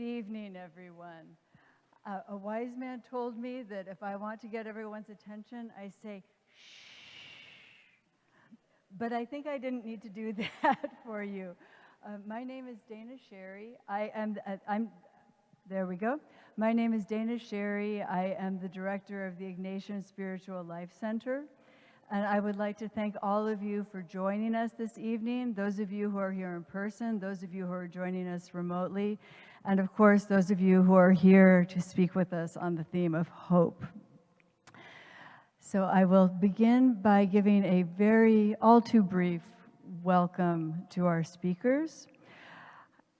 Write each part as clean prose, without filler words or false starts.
Good evening, everyone. A wise man told me that if I want to get everyone's attention, I say, shh. But I think I didn't need to do that for you. My name is Deena Sherry. There we go. My name is Deena Sherry. I am the director of the Ignatian Spiritual Life Center. And I would like to thank all of you for joining us this evening, those of you who are here in person, those of you who are joining us remotely, and of course, those of you who are here to speak with us on the theme of hope. So I will begin by giving a very all too brief welcome to our speakers.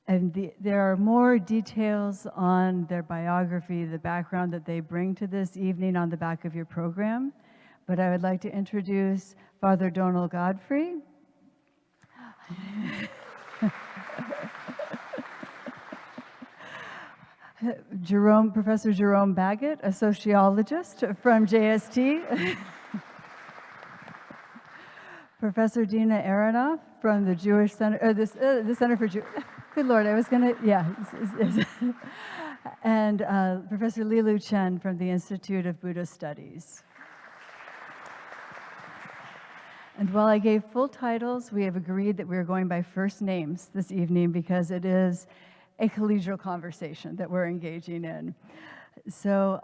And there are more details on their biography, the background that they bring to this evening on the back of your program. But I would like to introduce Father Donal Godfrey. Professor Jerome Baggett, a sociologist from JST. Professor Deena Aranoff from the Jewish Center, the Center for Jew. Good Lord, I was gonna, yeah. And Professor Lilu Chen from the Institute of Buddhist Studies. And while I gave full titles, we have agreed that we are going by first names this evening because it is a collegial conversation that we're engaging in. So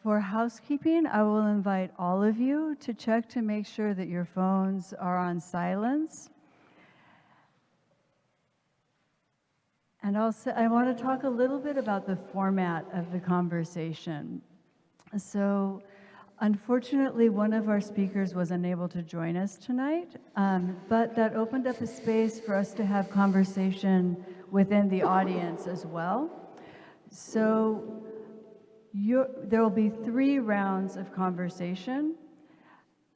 for housekeeping, I will invite all of you to check to make sure that your phones are on silence. And also, I want to talk a little bit about the format of the conversation. So, unfortunately, one of our speakers was unable to join us tonight, but that opened up a space for us to have conversation within the audience as well. So there will be 3 rounds of conversation.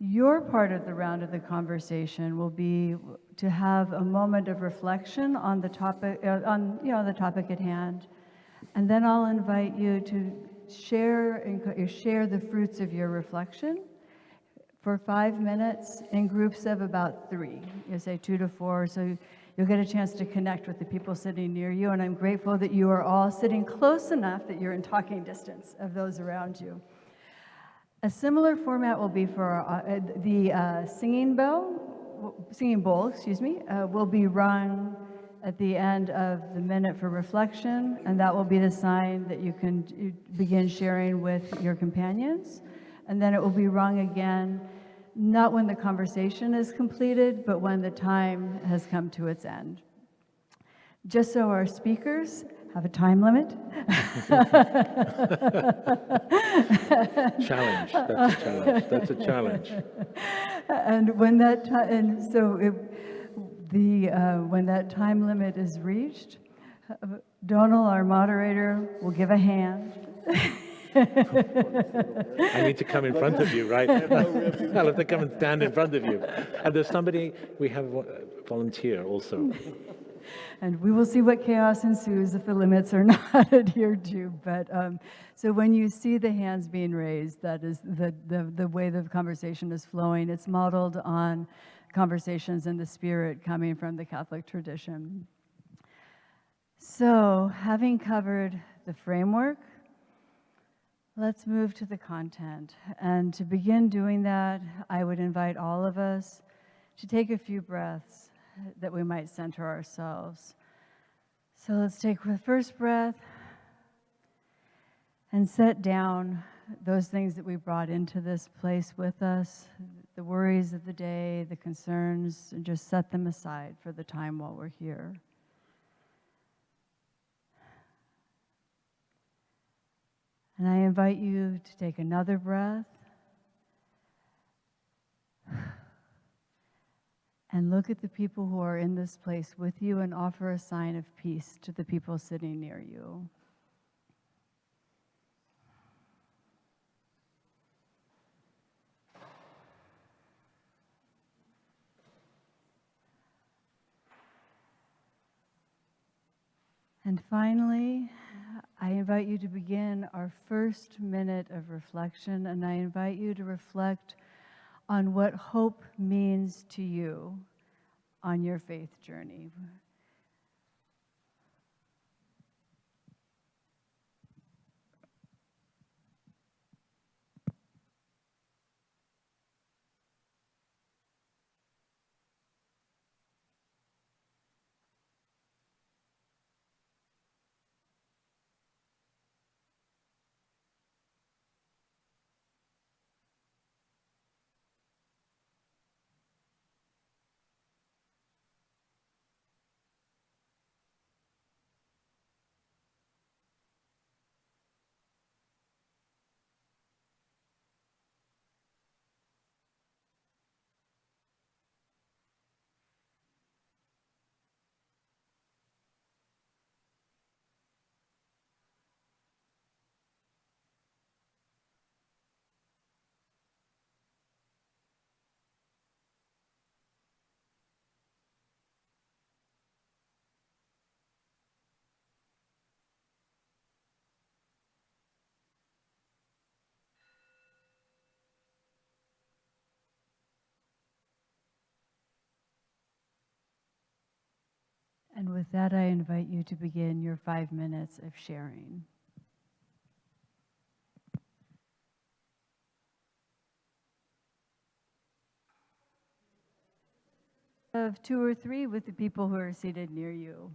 Your part of the round of the conversation will be to have a moment of reflection on the topic, the topic at hand, and then I'll invite you to share the fruits of your reflection for 5 minutes in groups of about 3. You say 2 to 4, so you'll get a chance to connect with the people sitting near you, and I'm grateful that you are all sitting close enough that you're in talking distance of those around you. A similar format will be for the singing bowl, will be rung at the end of the minute for reflection, and that will be the sign that you can begin sharing with your companions. And then it will be rung again, not when the conversation is completed, but when the time has come to its end. Just so our speakers have a time limit. Challenge, that's a challenge, that's a challenge. And when that when that time limit is reached, Donal, our moderator, will give a hand. I need to come in front of you, right? I'll have to come and stand in front of you. And there's somebody, we have a volunteer also. And we will see what chaos ensues if the limits are not adhered to. But so when you see the hands being raised, that is the way the conversation is flowing. It's modeled on conversations in the spirit coming from the Catholic tradition. So having covered the framework, let's move to the content. And to begin doing that, I would invite all of us to take a few breaths that we might center ourselves. So let's take the first breath and set down those things that we brought into this place with us, the worries of the day, the concerns, and just set them aside for the time while we're here. And I invite you to take another breath and look at the people who are in this place with you and offer a sign of peace to the people sitting near you. And finally, I invite you to begin our first minute of reflection, and I invite you to reflect on what hope means to you on your faith journey. And with that, I invite you to begin your 5 minutes of sharing. Of 2 or 3 with the people who are seated near you.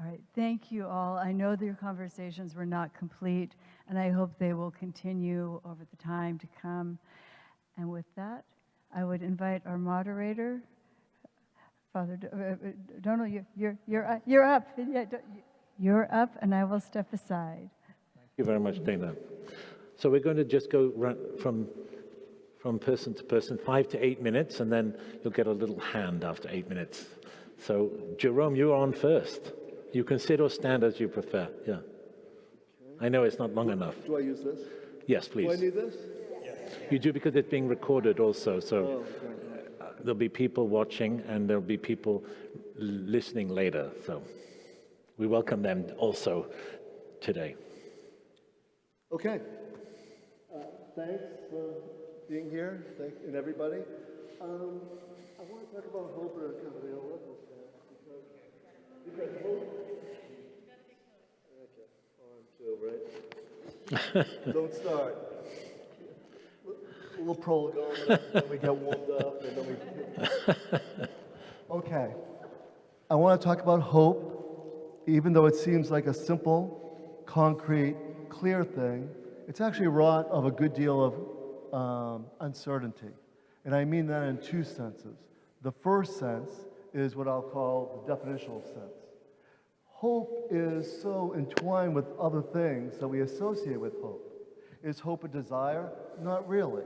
All right, thank you all. I know that your conversations were not complete, and I hope they will continue over the time to come. And with that, I would invite our moderator, Father Donal. You're up. Yeah, you're up, and I will step aside. Thank you very much, Deena. So we're going to just go from from person to person, 5 to 8 minutes, and then you'll get a little hand after 8 minutes. So, Jerome, you're on first. You can sit or stand as you prefer. Yeah. Okay. I know it's not long enough. Do I use this? Yes, please. Do I need this? You do, because it's being recorded also. So Okay. there'll be people watching and there'll be people listening later. So we welcome them also today. Okay. Thanks for being here, and everybody. I want to talk about hope in a kind of real level, because hope. Okay, on two, right? Don't start. A little prologue, then we get warmed up, and then we. Okay. I want to talk about hope, even though it seems like a simple, concrete, clear thing. It's actually wrought of a good deal of uncertainty. And I mean that in two senses. The first sense is what I'll call the definitional sense. Hope is so entwined with other things that we associate with hope. Is hope a desire? Not really.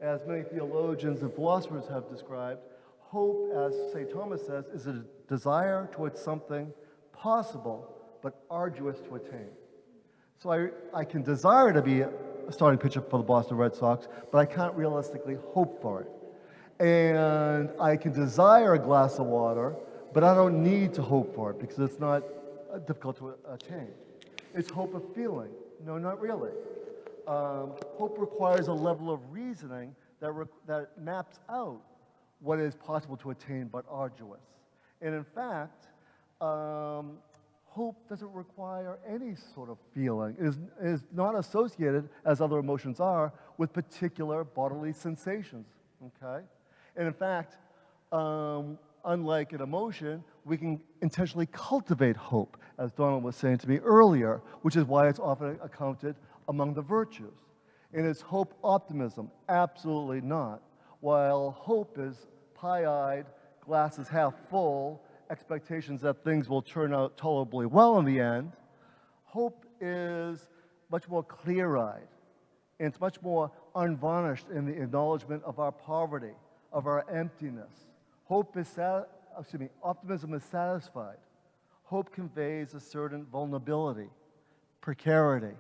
As many theologians and philosophers have described, hope, as St. Thomas says, is a desire towards something possible but arduous to attain. So I can desire to be a starting pitcher for the Boston Red Sox, but I can't realistically hope for it. And I can desire a glass of water, but I don't need to hope for it because it's not difficult to attain. Is hope a feeling? No, not really. Hope requires a level of reasoning that maps out what is possible to attain but arduous. And in fact, hope doesn't require any sort of feeling. It is not associated, as other emotions are, with particular bodily sensations, okay? And in fact, unlike an emotion, we can intentionally cultivate hope, as Donal was saying to me earlier, which is why it's often accounted among the virtues. And is hope optimism? Absolutely not. While hope is pie-eyed, glass is half full, expectations that things will turn out tolerably well in the end, hope is much more clear-eyed, and it's much more unvarnished in the acknowledgement of our poverty, of our emptiness. Optimism is satisfied. Hope conveys a certain vulnerability, precarity.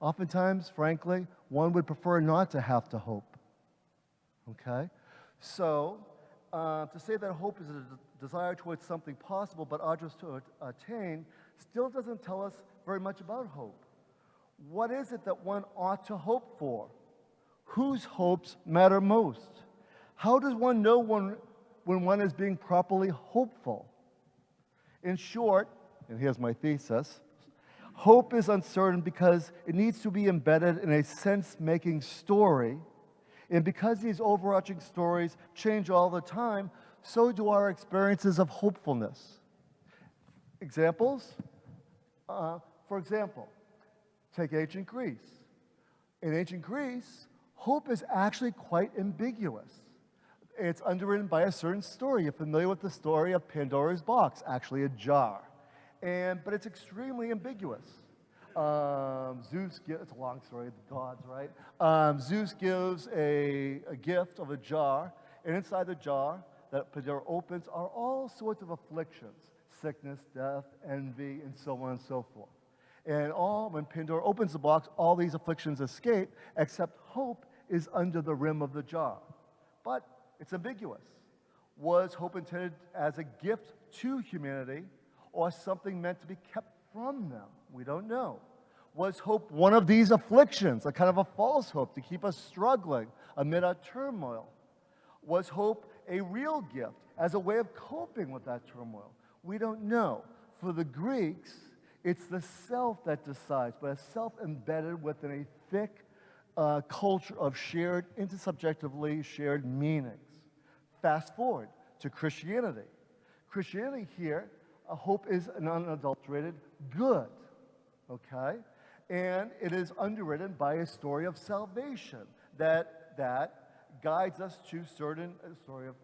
Oftentimes, frankly, one would prefer not to have to hope, okay? So, to say that hope is a desire towards something possible but arduous to attain still doesn't tell us very much about hope. What is it that one ought to hope for? Whose hopes matter most? How does one know when one is being properly hopeful? In short, and here's my thesis, hope is uncertain because it needs to be embedded in a sense-making story. And because these overarching stories change all the time, so do our experiences of hopefulness. Examples? For example, take ancient Greece. In ancient Greece, hope is actually quite ambiguous. It's underwritten by a certain story. You're familiar with the story of Pandora's box, actually a jar. But it's extremely ambiguous. It's a long story, the gods, right? Zeus gives a gift of a jar, and inside the jar that Pandora opens are all sorts of afflictions, sickness, death, envy, and so on and so forth. And when Pandora opens the box, all these afflictions escape, except hope is under the rim of the jar. But it's ambiguous. Was hope intended as a gift to humanity or something meant to be kept from them? We don't know. Was hope one of these afflictions, a kind of a false hope to keep us struggling amid our turmoil? Was hope a real gift as a way of coping with that turmoil? We don't know. For the Greeks, it's the self that decides, but a self embedded within a thick culture of shared, intersubjectively shared meanings. Fast forward to Christianity. Christianity here, hope is an unadulterated good, okay? And it is underwritten by a story of salvation that guides us to certain story of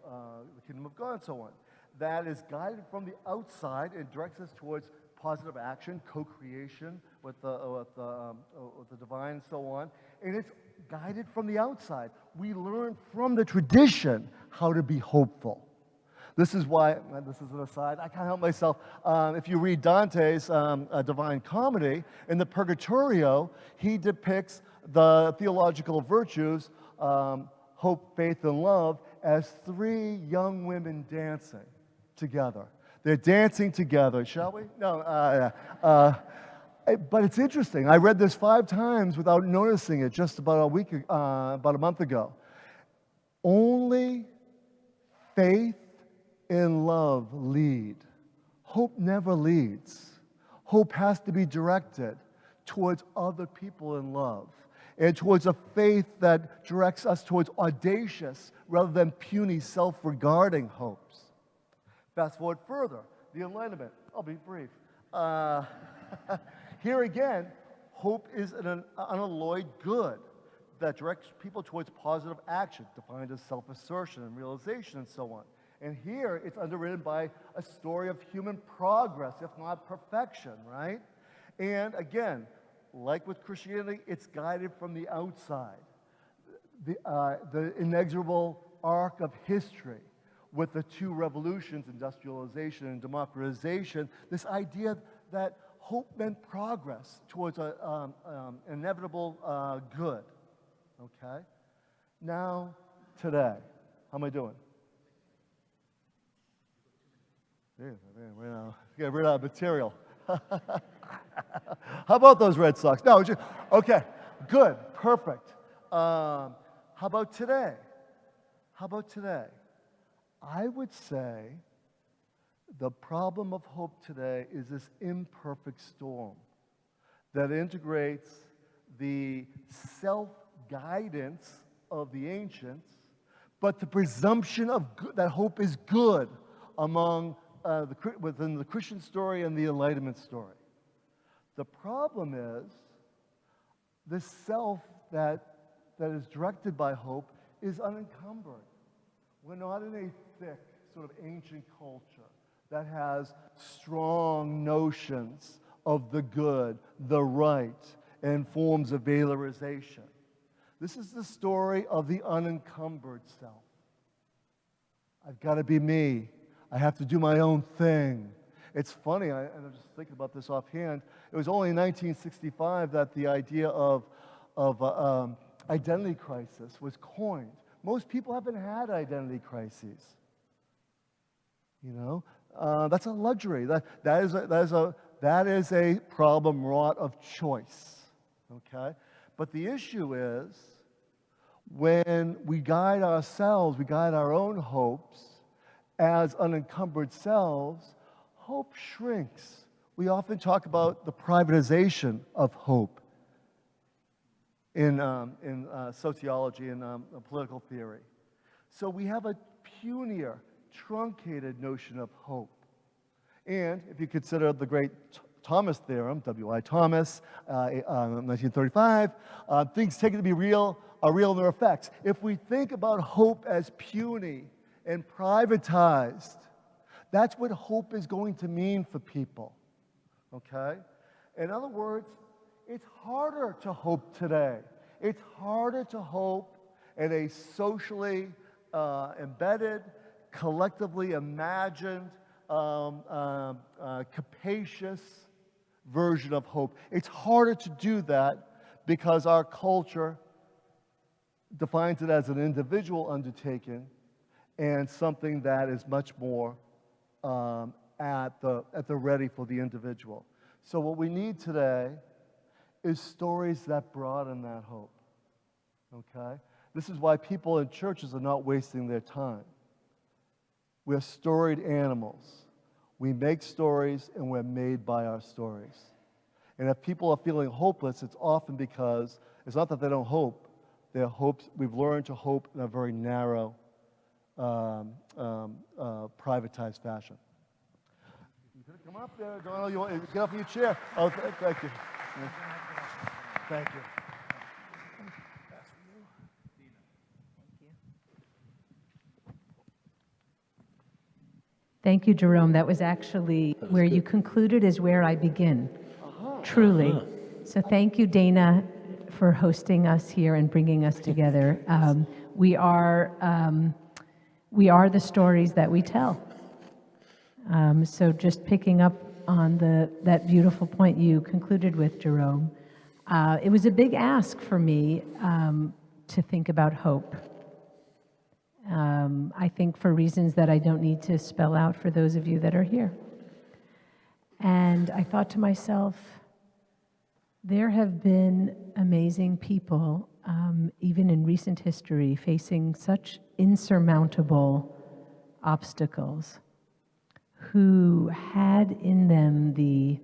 the kingdom of God and so on. That is guided from the outside and directs us towards positive action, co-creation with the divine and so on. And it's guided from the outside. We learn from the tradition how to be hopeful. This is why, this is an aside, I can't help myself. If you read Dante's Divine Comedy, in the Purgatorio, he depicts the theological virtues, hope, faith, and love, as three young women dancing together. They're dancing together, shall we? No, but it's interesting. I read this 5 times without noticing it just about a month ago. Only faith and love lead. Hope never leads. Hope has to be directed towards other people in love and towards a faith that directs us towards audacious rather than puny, self-regarding hopes. Fast forward further, the Enlightenment. I'll be brief. Here again, hope is an unalloyed good that directs people towards positive action, defined as self-assertion and realization and so on. And here, it's underwritten by a story of human progress, if not perfection, right? And again, like with Christianity, it's guided from the outside. The inexorable arc of history with the 2 revolutions, industrialization and democratization, this idea that hope meant progress towards an inevitable good, okay? Now, today, how am I doing? Yeah, get rid of material. How about those Red Sox? No, okay, good, perfect. How about today? How about today? I would say the problem of hope today is this imperfect storm that integrates the self-guidance of the ancients, but the presumption of that hope is good among within the Christian story and the Enlightenment story. The problem is the self that is directed by hope is unencumbered. We're not in a thick sort of ancient culture that has strong notions of the good, the right, and forms of valorization. This is the story of the unencumbered self. I've got to be me. I have to do my own thing. It's funny, and I'm just thinking about this offhand, it was only in 1965 that the idea of identity crisis was coined. Most people haven't had identity crises. You know, that's a luxury. That is a problem wrought of choice. Okay, but the issue is when we guide ourselves, we guide our own hopes as unencumbered selves, hope shrinks. We often talk about the privatization of hope in sociology and political theory. So we have a punier, truncated notion of hope. And if you consider the great Thomas theorem, W.I. Thomas, 1935, things taken to be real are real in their effects. If we think about hope as puny and privatized, that's what hope is going to mean for people, okay? In other words, it's harder to hope today. It's harder to hope in a socially embedded, collectively imagined, capacious version of hope. It's harder to do that because our culture defines it as an individual undertaking and something that is much more at the ready for the individual. So what we need today is stories that broaden that hope, okay? This is why people in churches are not wasting their time. We're storied animals. We make stories and we're made by our stories. And if people are feeling hopeless, it's often because it's not that they don't hope. Their hopes, we've learned to hope in a very narrow, privatized fashion. You could come up there, Donal. You want to get off your chair? Oh, thank you. Thank you. Thank you, Jerome. That was actually where you concluded is where I begin, truly. So thank you, Deena, for hosting us here and bringing us together. We are the stories that we tell. So just picking up on that beautiful point you concluded with, Jerome, it was a big ask for me to think about hope. I think for reasons that I don't need to spell out for those of you that are here. And I thought to myself, there have been amazing people, even in recent history, facing such insurmountable obstacles, who had in them the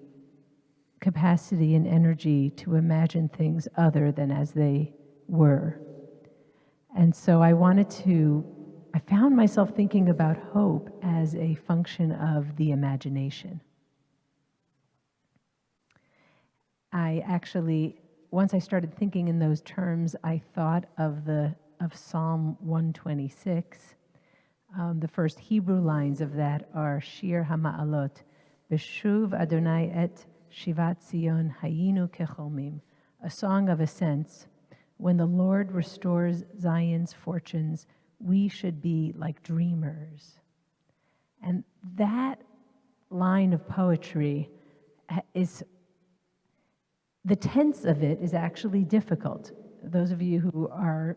capacity and energy to imagine things other than as they were. And so I found myself thinking about hope as a function of the imagination. I actually, once I started thinking in those terms, I thought of Psalm 126. The first Hebrew lines of that are Shir HaMa'alot, Beshuv Adonai et Shivat Zion Hayinu Kecholmim, a song of ascents. When the Lord restores Zion's fortunes, we should be like dreamers. And that line of poetry is, the tense of it is actually difficult. Those of you who are,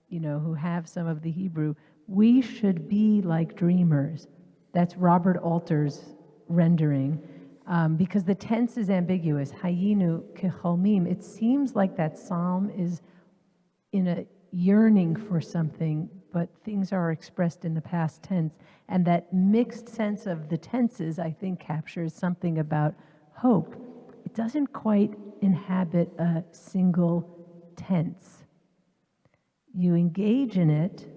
who have some of the Hebrew, we should be like dreamers. That's Robert Alter's rendering, because the tense is ambiguous. Hayinu kecholmim. It seems like that psalm is in a yearning for something, but things are expressed in the past tense. And that mixed sense of the tenses, I think, captures something about hope. It doesn't quite inhabit a single tense. You engage in it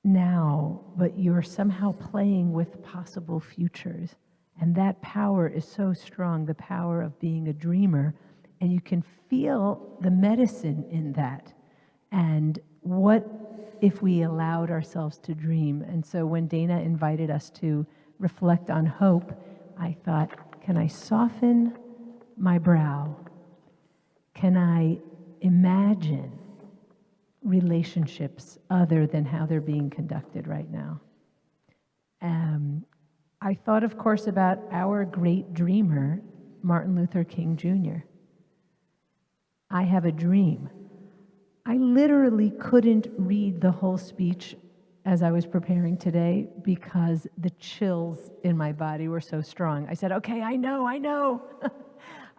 now, but you're somehow playing with possible futures. And that power is so strong, the power of being a dreamer. And you can feel the medicine in that. And what if we allowed ourselves to dream? And so when Deena invited us to reflect on hope, I thought, can I soften my brow? Can I imagine relationships other than how they're being conducted right now? I thought, of course, about our great dreamer, Martin Luther King Jr. I have a dream. I literally couldn't read the whole speech as I was preparing today because the chills in my body were so strong. I said, okay, I know.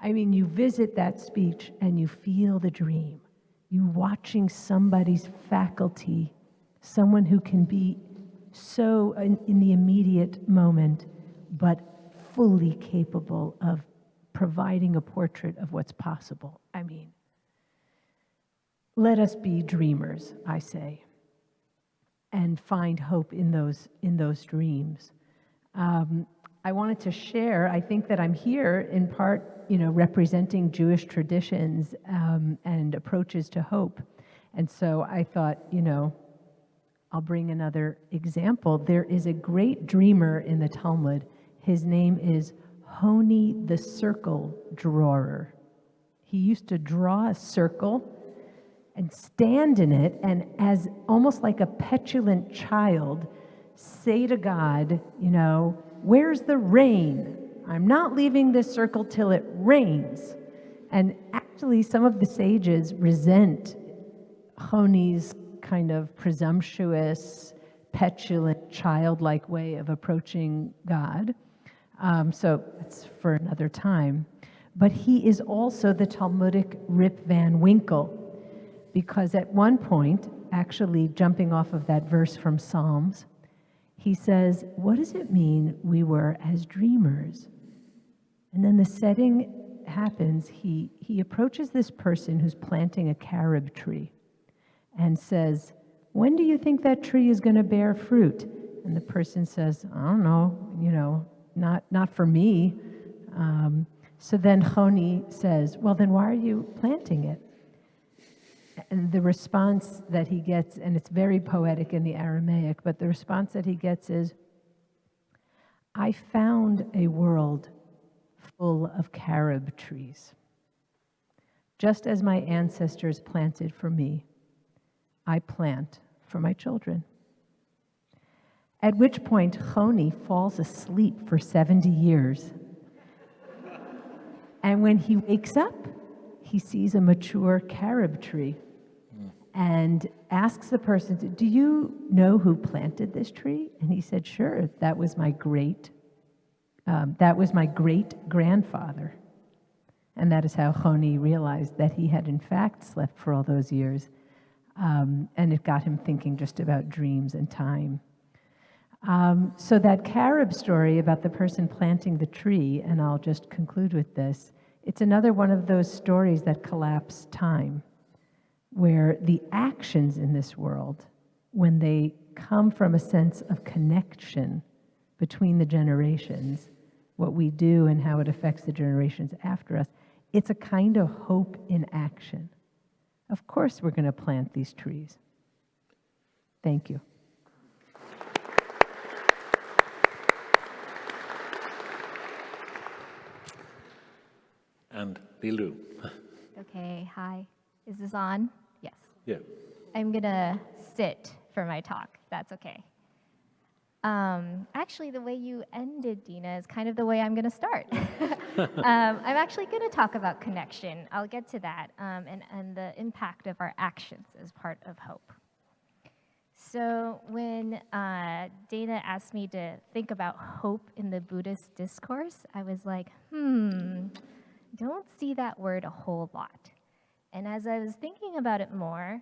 I mean, you visit that speech and you feel the dream. You watching somebody's faculty, someone who can be so in the immediate moment, but fully capable of providing a portrait of what's possible. I mean, let us be dreamers, I say, and find hope in those dreams. I wanted to share, I think that I'm here in part, representing Jewish traditions and approaches to hope. And so I thought, I'll bring another example. There is a great dreamer in the Talmud. His name is Honi the circle drawer. He used to draw a circle and stand in it, and as almost like a petulant child, say to God, where's the rain? I'm not leaving this circle till it rains. And actually, some of the sages resent Honi's kind of presumptuous, petulant, childlike way of approaching God. So that's for another time. But he is also the Talmudic Rip Van Winkle, because at one point, actually jumping off of that verse from Psalms, he says, what does it mean we were as dreamers? And then the setting happens, he approaches this person who's planting a carob tree and says, when do you think that tree is going to bear fruit? And the person says, I don't know, not for me. So then Honi says, well, then why are you planting it? And the response that he gets, and it's very poetic in the Aramaic, but the response that he gets is, I found a world full of carob trees. just as my ancestors planted for me, I plant for my children. At which point, Choni falls asleep for 70 years. And when he wakes up, he sees a mature carob tree and asks the person, do you know who planted this tree? And he said, sure, that was my great grandfather. And that is how Choni realized that he had in fact slept for all those years. And it got him thinking just about dreams and time. So that carob story about the person planting the tree, and I'll just conclude with this, it's another one of those stories that collapse time, where the actions in this world, when they come from a sense of connection between the generations, what we do and how it affects the generations after us, it's a kind of hope in action. Of course we're going to plant these trees. Thank you. And Lilu. Okay, hi. Is this on? Yes. Yeah. I'm gonna sit for my talk. That's okay. Actually, the way you ended, Deena, is kind of the way I'm gonna start. I'm actually gonna talk about connection. I'll get to that, and the impact of our actions as part of hope. So when Deena asked me to think about hope in the Buddhist discourse, I was like, don't see that word a whole lot. And as I was thinking about it more,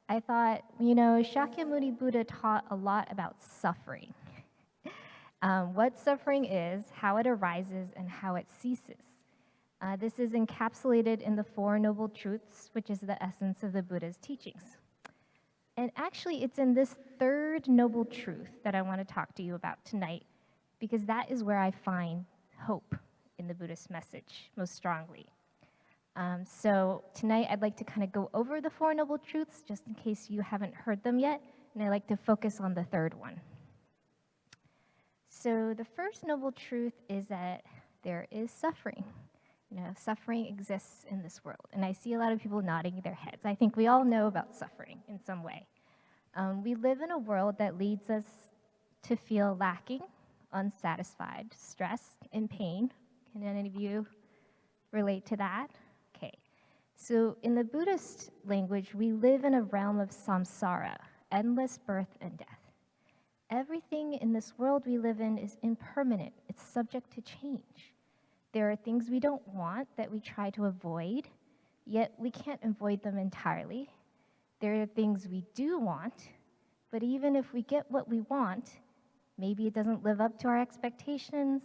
I thought, Shakyamuni Buddha taught a lot about suffering. What suffering is, how it arises, and how it ceases. This is encapsulated in the Four Noble Truths, which is the essence of the Buddha's teachings. And actually, it's in this third noble truth that I want to talk to you about tonight, because that is where I find hope in the Buddhist message most strongly. So tonight I'd like to kind of go over the Four Noble Truths just in case you haven't heard them yet, and I'd like to focus on the third one. So the first noble truth is that there is suffering. Suffering exists in this world, and I see a lot of people nodding their heads. I think we all know about suffering in some way. We live in a world that leads us to feel lacking, unsatisfied, stressed, and pain. Can any of you relate to that? Okay. So in the Buddhist language, we live in a realm of samsara, endless birth and death. Everything in this world we live in is impermanent. It's subject to change. There are things we don't want that we try to avoid, yet we can't avoid them entirely. There are things we do want, but even if we get what we want, maybe it doesn't live up to our expectations.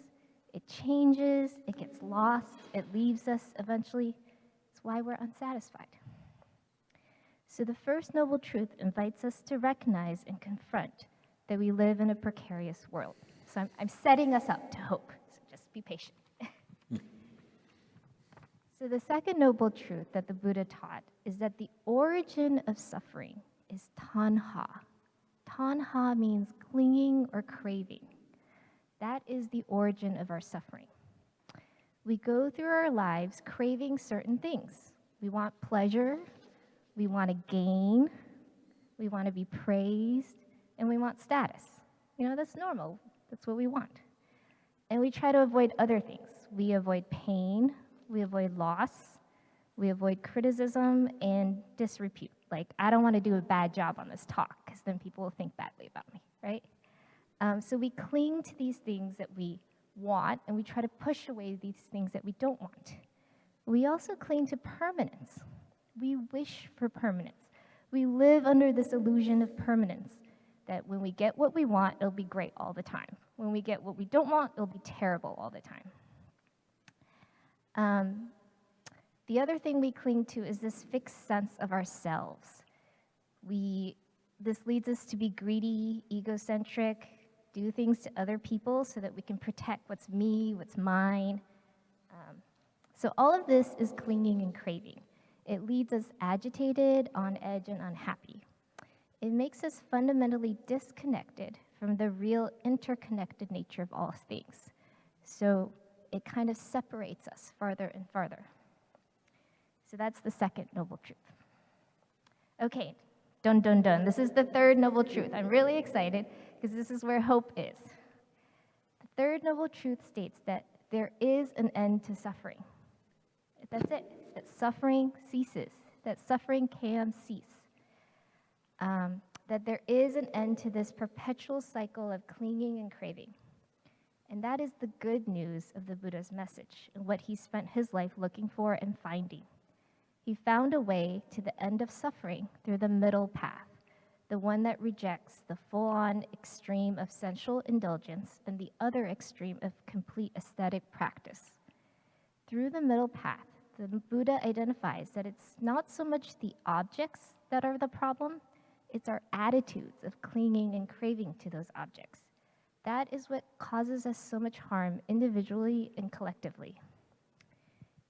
It changes, it gets lost, it leaves us eventually. It's why we're unsatisfied. So the first noble truth invites us to recognize and confront that we live in a precarious world. So I'm setting us up to hope, so just be patient. So the second noble truth that the Buddha taught is that the origin of suffering is tanha. Tanha means clinging or craving. That is the origin of our suffering. We go through our lives craving certain things. We want pleasure, we want to gain, we want to be praised, and we want status. That's normal. That's what we want. And we try to avoid other things. We avoid pain, we avoid loss, we avoid criticism and disrepute. Like, I don't want to do a bad job on this talk, because then people will think badly about me, right? So we cling to these things that we want, and we try to push away these things that we don't want. We also cling to permanence. We wish for permanence. We live under this illusion of permanence, that when we get what we want, it'll be great all the time. When we get what we don't want, it'll be terrible all the time. The other thing we cling to is this fixed sense of ourselves. This leads us to be greedy, egocentric, do things to other people so that we can protect what's me, what's mine. So all of this is clinging and craving. It leaves us agitated, on edge, and unhappy. It makes us fundamentally disconnected from the real interconnected nature of all things. So it kind of separates us farther and farther. So that's the second noble truth. Okay, dun dun dun. This is the third noble truth. I'm really excited because this is where hope is. The third noble truth states that there is an end to suffering. That's it, that suffering ceases, that suffering can cease. That there is an end to this perpetual cycle of clinging and craving. And that is the good news of the Buddha's message and what he spent his life looking for and finding. He found a way to the end of suffering through the middle path, the one that rejects the full-on extreme of sensual indulgence and the other extreme of complete aesthetic practice. Through the middle path, the Buddha identifies that it's not so much the objects that are the problem, it's our attitudes of clinging and craving to those objects. That is what causes us so much harm individually and collectively.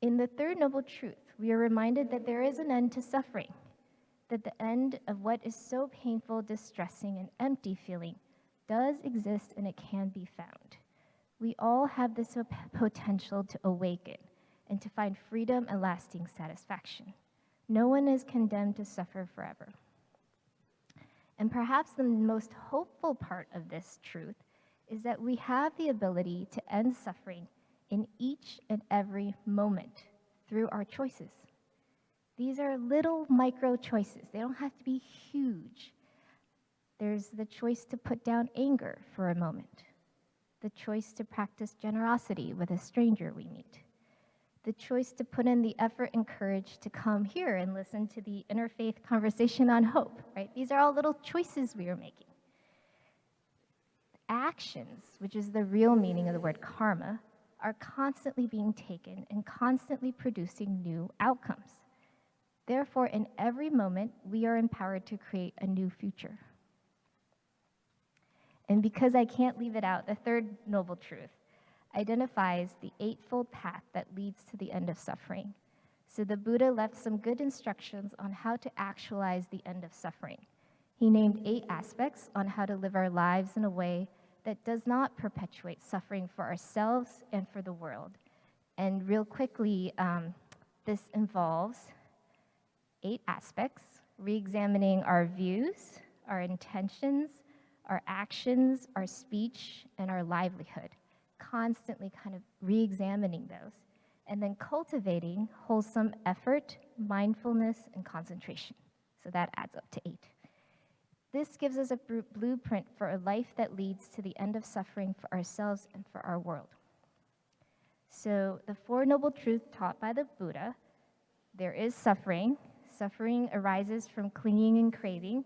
In the third noble truth, we are reminded that there is an end to suffering, that the end of what is so painful, distressing, and empty feeling does exist and it can be found. We all have this potential to awaken and to find freedom and lasting satisfaction. No one is condemned to suffer forever. And perhaps the most hopeful part of this truth is that we have the ability to end suffering in each and every moment through our choices. These are little micro choices. They don't have to be huge. There's the choice to put down anger for a moment, the choice to practice generosity with a stranger we meet, the choice to put in the effort and courage to come here and listen to the Interfaith conversation on hope, right? These are all little choices we are making. Actions, which is the real meaning of the word karma, are constantly being taken and constantly producing new outcomes. Therefore, in every moment, we are empowered to create a new future. And because I can't leave it out, the third noble truth identifies the eightfold path that leads to the end of suffering. So the Buddha left some good instructions on how to actualize the end of suffering. He named 8 aspects on how to live our lives in a way that does not perpetuate suffering for ourselves and for the world. And real quickly, this involves 8 aspects: re-examining our views, our intentions, our actions, our speech, and our livelihood. Constantly kind of re-examining those, and then cultivating wholesome effort, mindfulness, and concentration. So that adds up to 8. This gives us a blueprint for a life that leads to the end of suffering for ourselves and for our world. So the 4 noble truths taught by the Buddha: there is suffering. Suffering arises from clinging and craving,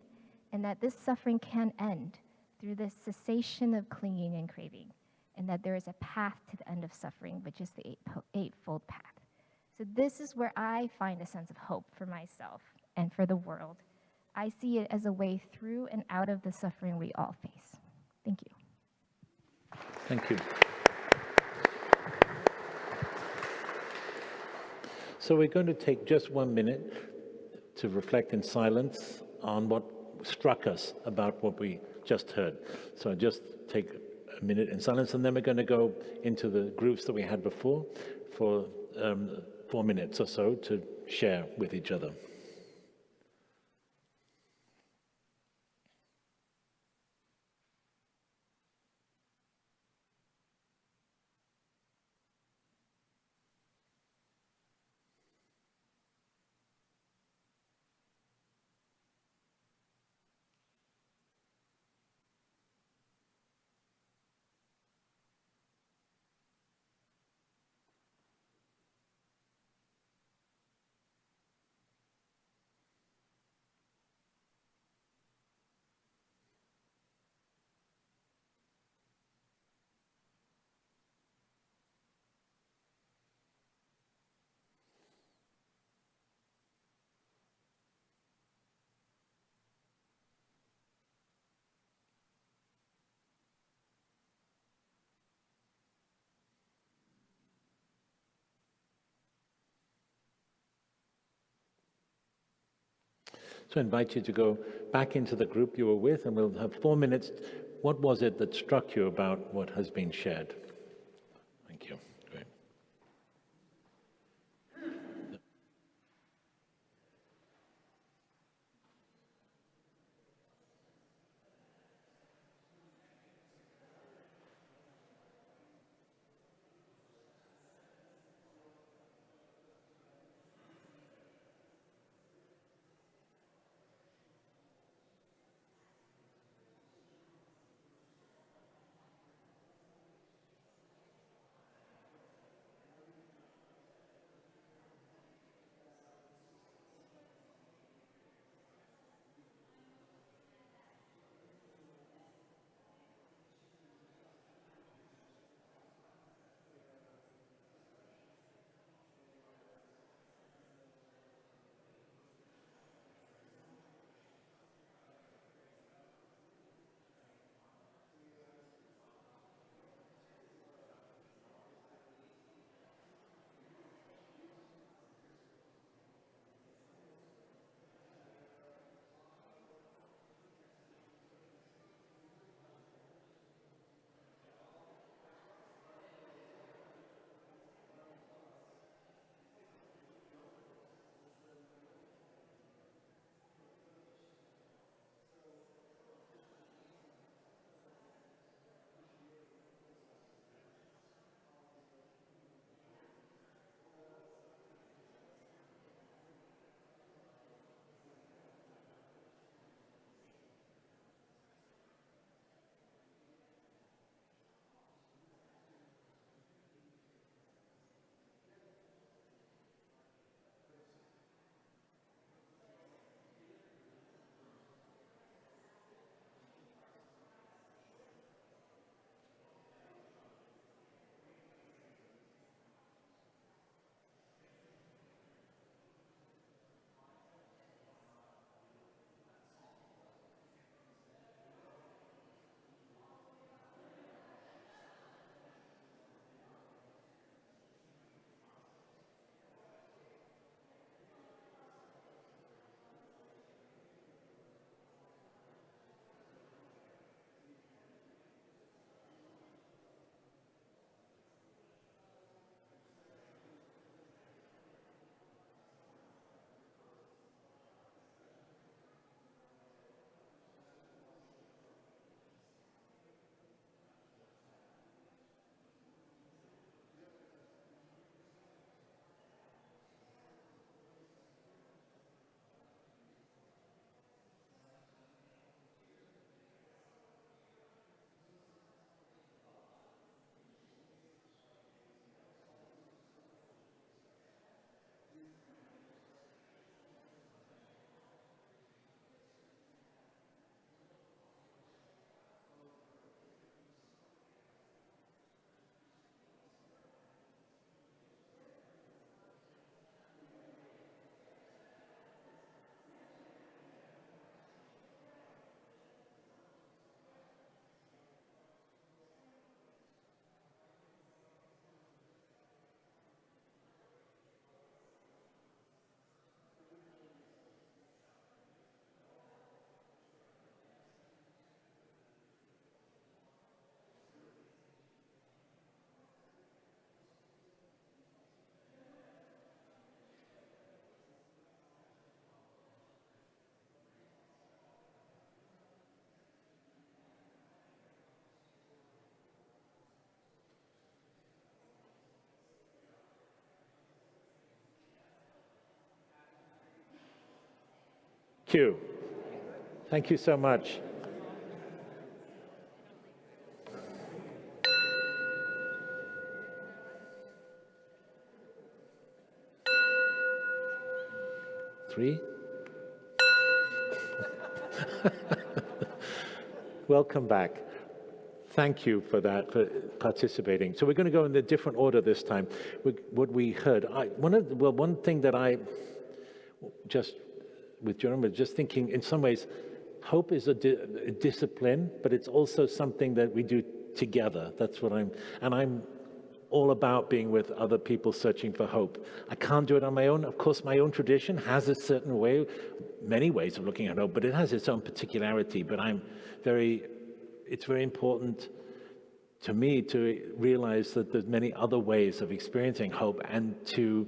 and that this suffering can end through the cessation of clinging and craving, and that there is a path to the end of suffering, which is the eightfold path. So this is where I find a sense of hope for myself and for the world. I see it as a way through and out of the suffering we all face. Thank you. Thank you. So we're going to take just 1 minute to reflect in silence on what struck us about what we just heard. So just take a minute in silence, and then we're going to go into the groups that we had before for 4 minutes or so to share with each other. So I invite you to go back into the group you were with, and we'll have 4 minutes. What was it that struck you about what has been shared? Thank you. Great. Q. Thank you so much. Three. Welcome back. Thank you for that, for participating. So we're going to go in a different order this time. What we heard, one thing that I just, with Jerome, was just thinking, in some ways, hope is a discipline, but it's also something that we do together. That's what I'm all about, being with other people searching for hope. I can't do it on my own. Of course, my own tradition has a certain way, many ways of looking at hope, but it has its own particularity. But it's very important to me to realize that there's many other ways of experiencing hope, and to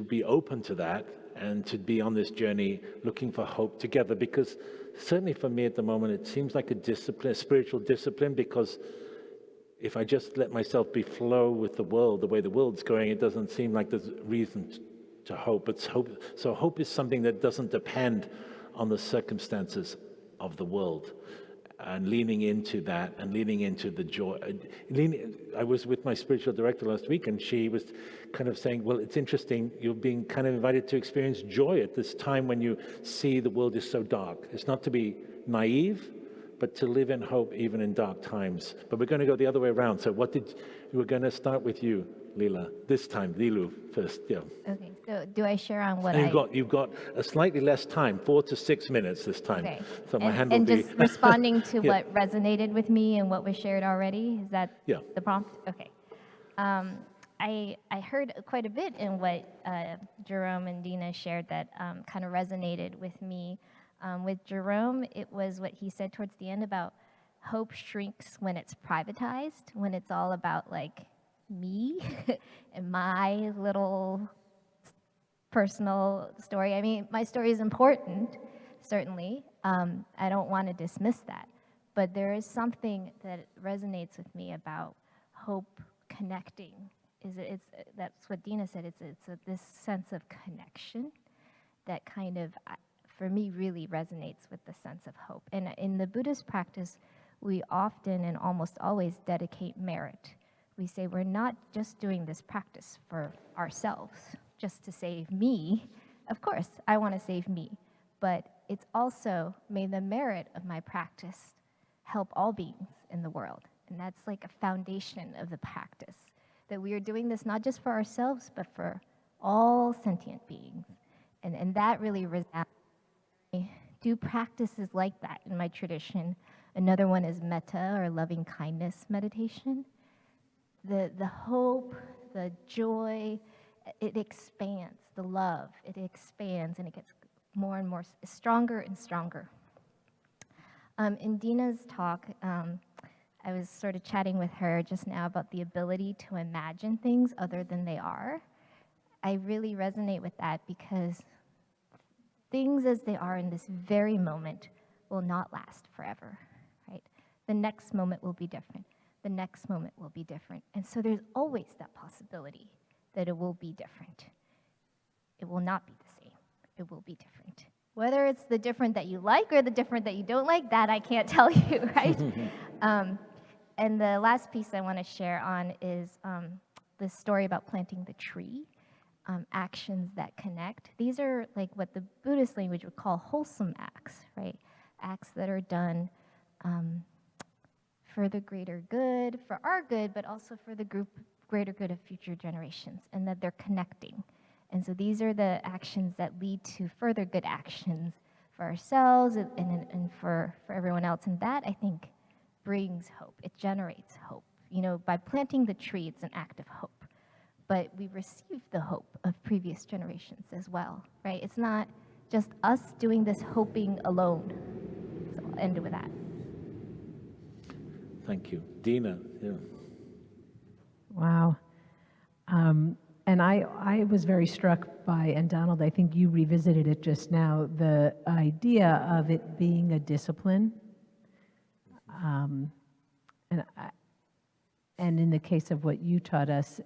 be open to that, and to be on this journey looking for hope together. Because certainly for me at the moment, it seems like a spiritual discipline, because if I just let myself flow with the world, the way the world's going, it doesn't seem like there's reason to hope. So hope is something that doesn't depend on the circumstances of the world, and leaning into that, and leaning into the joy. I was with my spiritual director last week, and she was kind of saying, well, it's interesting, you're being kind of invited to experience joy at this time when you see the world is so dark. It's not to be naive, but to live in hope even in dark times. But we're going to go the other way around. So we're going to start with you, Lila, this time. Lilu first, yeah. Okay, so do I share on what You've got a slightly less time, 4 to 6 minutes this time. Okay. So my hand will be... And just responding to what resonated with me and what was shared already, is that the prompt? Okay. I heard quite a bit in what Jerome and Deena shared that kind of resonated with me. With Jerome, it was what he said towards the end about hope shrinks when it's privatized, when it's all about like me and my little personal story. I mean, my story is important, certainly. I don't want to dismiss that. But there is something that resonates with me about hope connecting. That's what Deena said. It's this sense of connection that kind of, for me, really resonates with the sense of hope. And in the Buddhist practice, we often and almost always dedicate merit. We say we're not just doing this practice for ourselves, just to save me. Of course, I want to save me. But it's also, may the merit of my practice help all beings in the world. And that's like a foundation of the practice, that we are doing this not just for ourselves, but for all sentient beings. And that really resounds. I do practices like that in my tradition. Another one is metta, or loving kindness meditation. The hope, the joy, it expands. The love, it expands, and it gets more and more, stronger and stronger. In Deena's talk, I was sort of chatting with her just now about the ability to imagine things other than they are. I really resonate with that, because things as they are in this very moment will not last forever, right? The next moment will be different. The next moment will be different. And so there's always that possibility that it will be different. It will not be the same. It will be different. Whether it's the different that you like or the different that you don't like, that I can't tell you, right? And the last piece I want to share on is the story about planting the tree. Actions that connect. These are like what the Buddhist language would call wholesome acts, right? Acts that are done for the greater good, for our good, but also for the greater good of future generations, and that they're connecting. And so these are the actions that lead to further good actions for ourselves and for everyone else. And that, I think, brings hope. It generates hope. You know, by planting the tree, it's an act of hope. But we receive the hope of previous generations as well, right? It's not just us doing this hoping alone. So I'll end with that. Thank you. Deena, yeah. Wow. And I was very struck by, and Donald, I think you revisited it just now, the idea of it being a discipline. And in the case of what you taught us,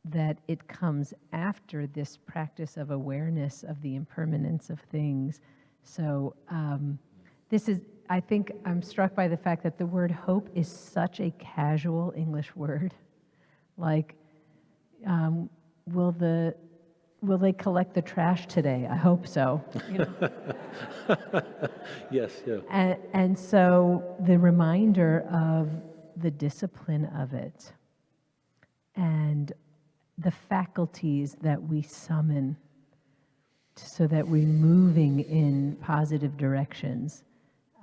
that it comes after this practice of awareness of the impermanence of things. So this is, I think I'm struck by the fact that the word hope is such a casual English word. Like, will they collect the trash today? I hope so. You know? Yes, yeah. And so the reminder of the discipline of it and the faculties that we summon so that we're moving in positive directions.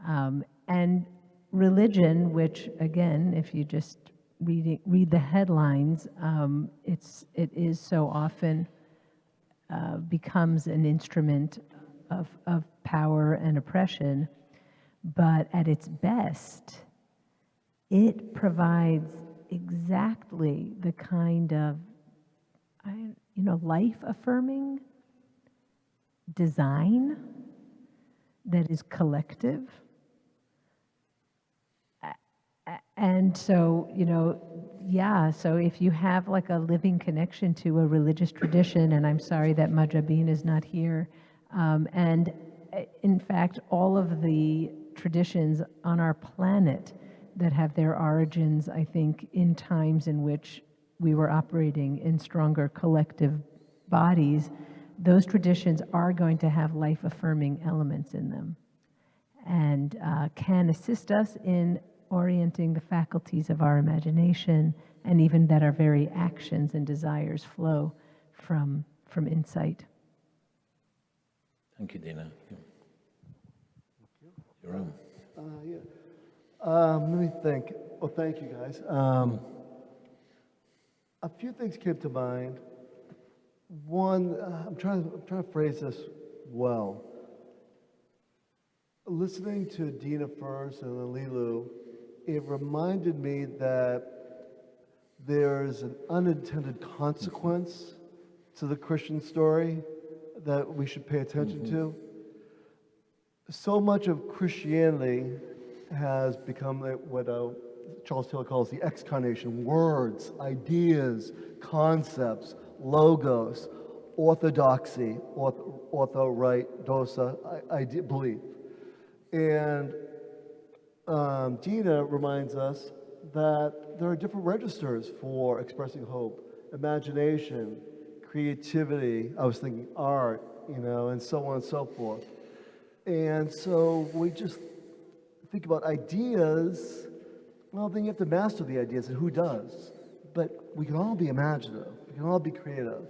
And religion, which again, if you just read the headlines, it is so often becomes an instrument of power and oppression, but at its best, it provides exactly the kind of life-affirming design that is collective. And so, so if you have like a living connection to a religious tradition, and I'm sorry that Mahjabeen is not here, and in fact, all of the traditions on our planet that have their origins, I think, in times in which we were operating in stronger collective bodies, those traditions are going to have life-affirming elements in them and can assist us in orienting the faculties of our imagination, and even that our very actions and desires flow from insight. Thank you, Deena. Jerome. Let me think. Well, thank you, guys. A few things came to mind. One, I'm trying to phrase this well. Listening to Deena first and then Lilu, it reminded me that there's an unintended consequence to the Christian story that we should pay attention to. So much of Christianity has become what Charles Taylor calls the excarnation: words, ideas, concepts, logos, orthodoxy, ortho, right, dosa, idea, belief. And Deena reminds us that there are different registers for expressing hope: imagination, creativity, I was thinking art, and so on and so forth. And so we just think about ideas. Well, then you have to master the ideas, and who does? But we can all be imaginative. We can all be creative.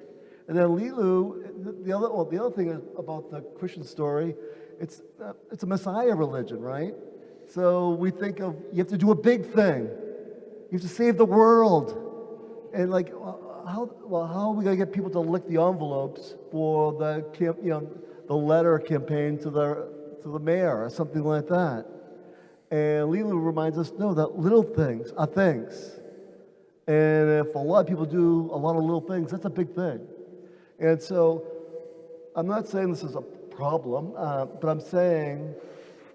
And then Lilu, the other thing about the Christian story, it's a Messiah religion, right? So we think of, you have to do a big thing. You have to save the world. And like, how are we going to get people to lick the envelopes for the letter campaign to the mayor or something like that? And Lilu reminds us, no, that little things are things. And if a lot of people do a lot of little things, that's a big thing. And so I'm not saying this is a problem, but I'm saying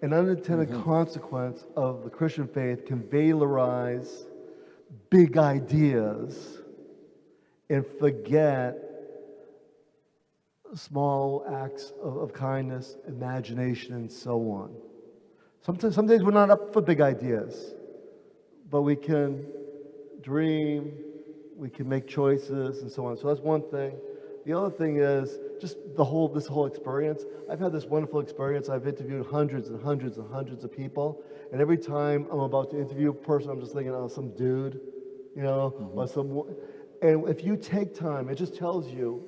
an unintended consequence of the Christian faith can valorize big ideas and forget small acts of kindness, imagination, and so on. Some days we're not up for big ideas, but we can dream, we can make choices, and so on. So that's one thing. The other thing is just this whole experience. I've had this wonderful experience. I've interviewed hundreds and hundreds and hundreds of people, and every time I'm about to interview a person, I'm just thinking, oh, some dude, or some. And if you take time, it just tells you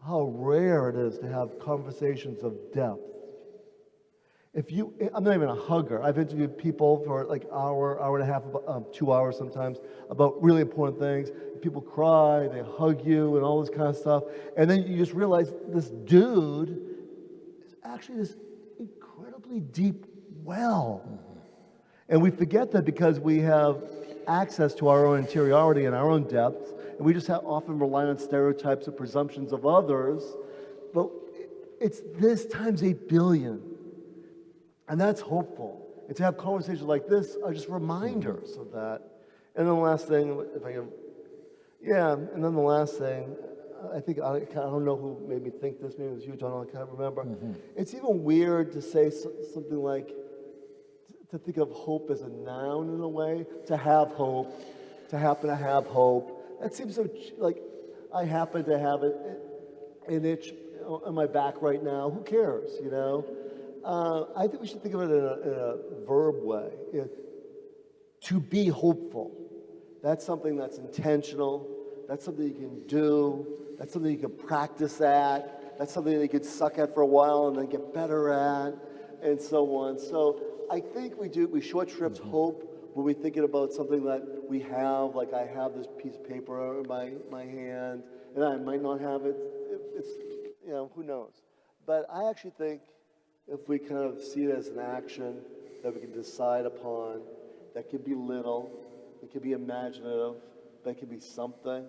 how rare it is to have conversations of depth. I'm not even a hugger. I've interviewed people for like hour and a half, 2 hours sometimes, about really important things. People cry, they hug you, and all this kind of stuff. And then you just realize this dude is actually this incredibly deep well. And we forget that because we have access to our own interiority and our own depth, and we just often rely on stereotypes and presumptions of others. But it's this times 8 billion. And that's hopeful. And to have conversations like this are just reminders of that. And then the last thing, if I can, Yeah, and then the last thing, I think, I don't know who made me think this, maybe it was you, Donal, I can't remember. It's even weird to say something like, to think of hope as a noun in a way, to have hope, to happen to have hope. That seems so, like, I happen to have an itch on my back right now. Who cares, you know? I think we should think of it in a verb way. To be hopeful. That's something that's intentional. That's something you can do. That's something you can practice at. That's something that you can suck at for a while and then get better at, and so on. So I think we short shrift hope when we're thinking about something that we have, like I have this piece of paper in my hand, and I might not have it. It's, you know, who knows? But I actually think if we kind of see it as an action that we can decide upon, that could be little, it could be imaginative, that could be something.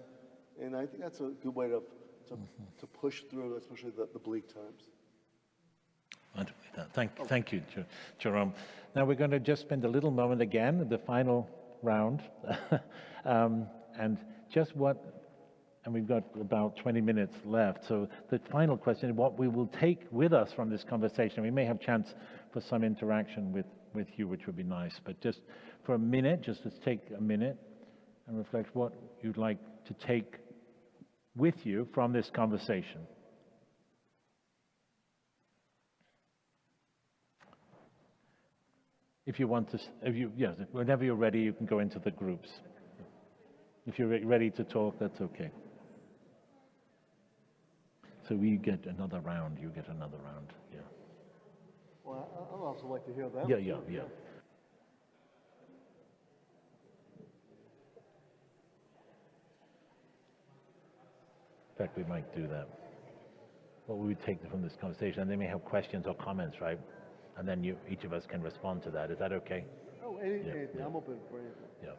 And I think that's a good way to push through, especially the bleak times. Thank you, Jerome. Now we're going to just spend a little moment again, the final round. And we've got about 20 minutes left. So the final question, what we will take with us from this conversation, we may have chance for some interaction with you, which would be nice. But just for a minute, just let's take a minute and reflect what you'd like to take with you from this conversation. If you want to, whenever you're ready, you can go into the groups. If you're ready to talk, that's okay. So we get another round, you get another round, yeah. Well, I'd also like to hear them. Yeah. In fact, we might do that. What would we take from this conversation? And they may have questions or comments, right? And then each of us can respond to that. Is that okay? Oh, anything. Yeah. I'm open for anything. Yeah.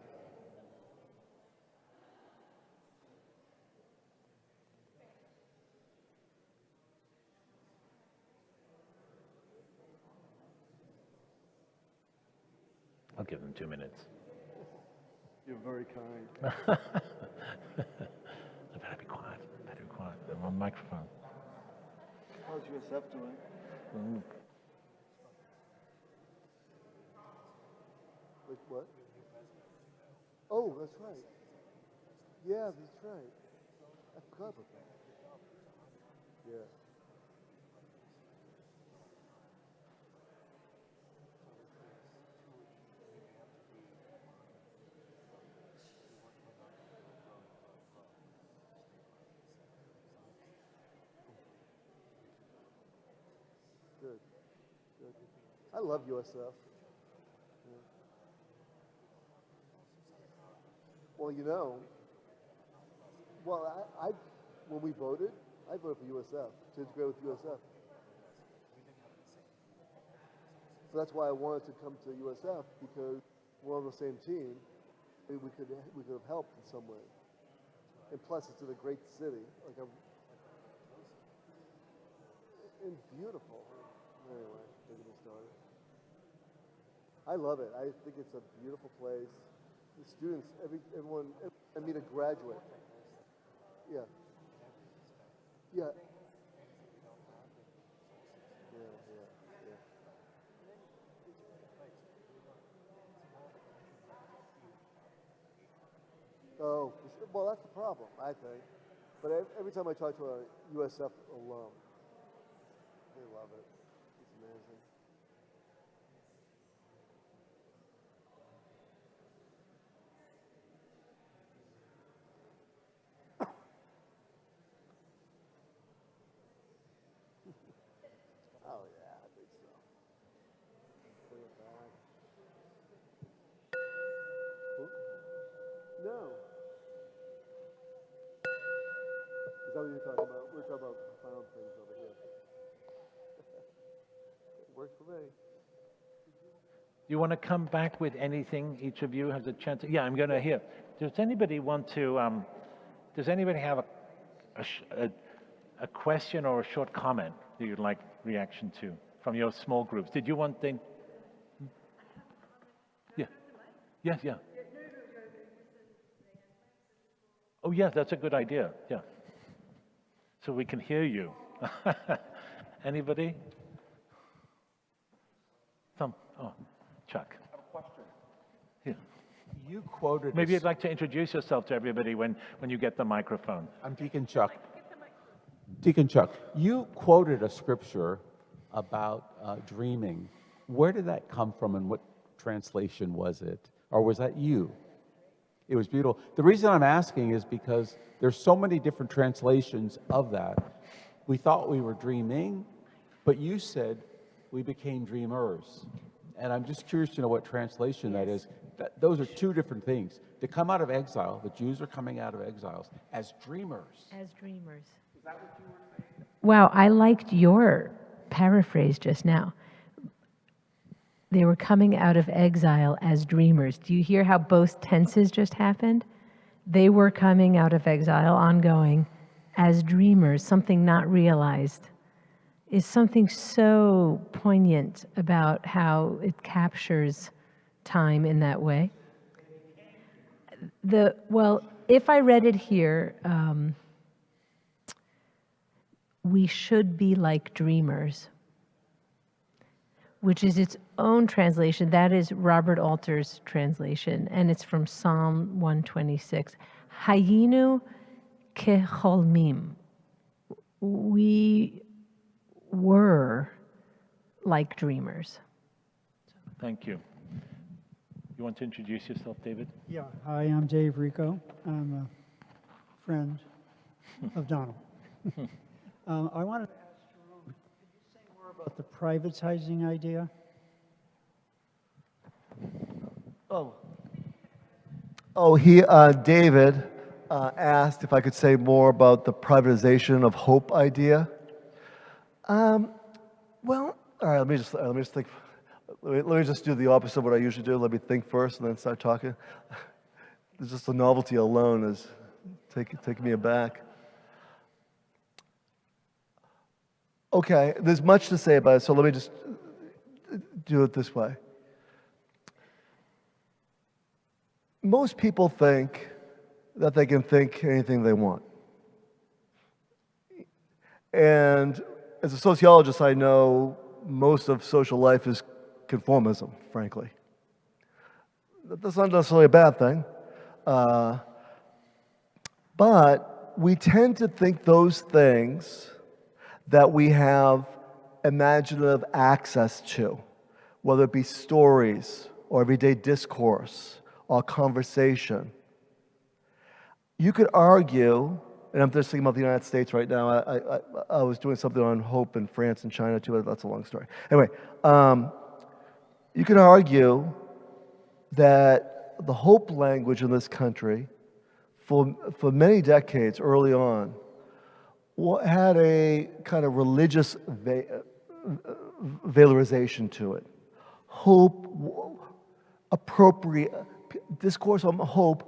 I'll give them 2 minutes. You're very kind. I better be quiet. I'm on microphone. How's USF doing? Like what? Oh, that's right. Yeah, that's right. I forgot about that. Yeah. Good. I love USF. Yeah. Well, you know, I when we voted, I voted for USF to integrate with USF. So that's why I wanted to come to USF, because we're on the same team. We could have helped in some way. And plus, it's in a great city, and beautiful. Anyway, don't get me started. I love it. I think it's a beautiful place. The students, everyone, I meet a graduate. Yeah. Oh, well, that's the problem, I think. But every time I talk to a USF alum, they love it. It's amazing. Oh, yeah, I think so. Bring it back. No. Is that what you're talking about? We're talking about profound things over here. It works for me. You want to come back with anything? Each of you has a chance. Yeah, I'm going to hear. Does anybody want to? Does anybody have a question or a short comment that you'd like reaction to from your small groups? Did you want the? Yeah. Yes. Yeah. Oh Oh, yeah, that's a good idea, yeah. So we can hear you. Anybody? Chuck. I have a question. Yeah. You quoted... Maybe you'd like to introduce yourself to everybody when you get the microphone. I'm Deacon Chuck. Deacon Chuck, you quoted a scripture about dreaming. Where did that come from and what translation was it? Or was that you? It was beautiful. The reason I'm asking is because there's so many different translations of that. We thought we were dreaming, but you said we became dreamers. And I'm just curious to know what translation that is. Those are two different things. To come out of exile, the Jews are coming out of exiles as dreamers. As dreamers. Is that what you were saying? Wow, I liked your paraphrase just now. They were coming out of exile as dreamers. Do you hear how both tenses just happened? They were coming out of exile, ongoing, as dreamers, something not realized. Is something so poignant about how it captures time in that way. Well, if I read it here, we should be like dreamers, which is its own translation. That is Robert Alter's translation, and it's from Psalm 126. Hayinu kecholmim. We were like dreamers. Thank you. You want to introduce yourself, David? Yeah, hi, I'm Dave Rico. I'm a friend of Donal. I wanted to ask Jerome, could you say more about the privatizing idea? David asked if I could say more about the privatization of hope idea. Well, all right. Let me just think. Let me just do the opposite of what I usually do. Let me think first, and then start talking. Just the novelty alone is taking me aback. Okay, there's much to say about it, so let me just do it this way. Most people think that they can think anything they want. And as a sociologist, I know most of social life is conformism, frankly. That's not necessarily a bad thing. But we tend to think those things that we have imaginative access to, whether it be stories or everyday discourse or conversation. You could argue, and I'm just thinking about the United States right now. I was doing something on hope in France and China too. That's a long story. Anyway, you could argue that the hope language in this country, for many decades early on, had a kind of religious valorization to it. Hope, discourse on hope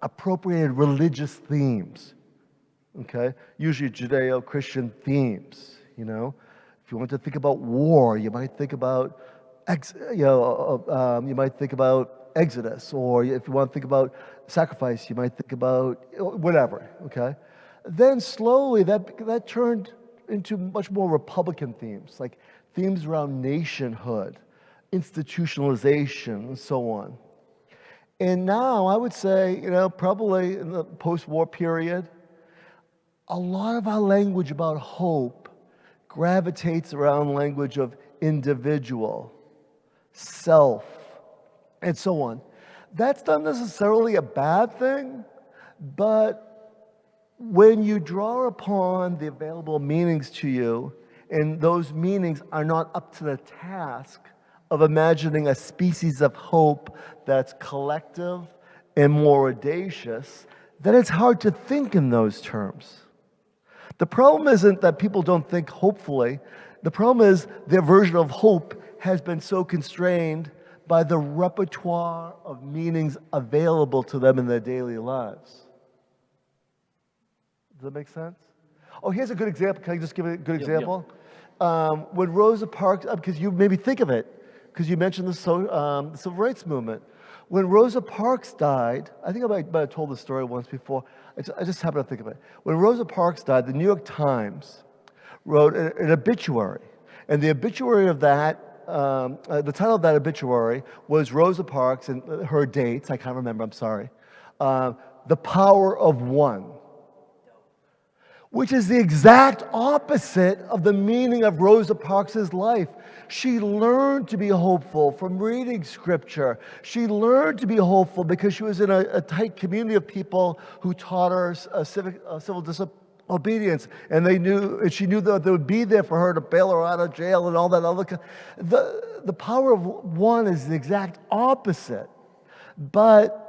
appropriated religious themes. Okay, usually Judeo-Christian themes. You know, if you want to think about war, you might think about, you might think about Exodus, or if you want to think about sacrifice, you might think about whatever. Okay, then slowly that turned into much more Republican themes, like themes around nationhood, institutionalization, and so on. And now I would say, probably in the post-war period, a lot of our language about hope gravitates around language of individual, self, and so on. That's not necessarily a bad thing, but when you draw upon the available meanings to you, and those meanings are not up to the task of imagining a species of hope that's collective and more audacious, then it's hard to think in those terms. The problem isn't that people don't think hopefully. The problem is their version of hope has been so constrained by the repertoire of meanings available to them in their daily lives. Does that make sense? Oh, here's a good example. Can I just give a good example? When Rosa Parks, because you made me think of it, because you mentioned the civil rights movement. When Rosa Parks died, I think I might have told the story once before. I just happened to think of it. When Rosa Parks died, the New York Times wrote an obituary. And the obituary of that, the title of that obituary was Rosa Parks and her dates, I can't remember, I'm sorry. The Power of One, which is the exact opposite of the meaning of Rosa Parks' life. She learned to be hopeful from reading scripture. She learned to be hopeful because she was in a tight community of people who taught her civil disobedience, and she knew that they would be there for her to bail her out of jail and all that other. The power of one is the exact opposite, but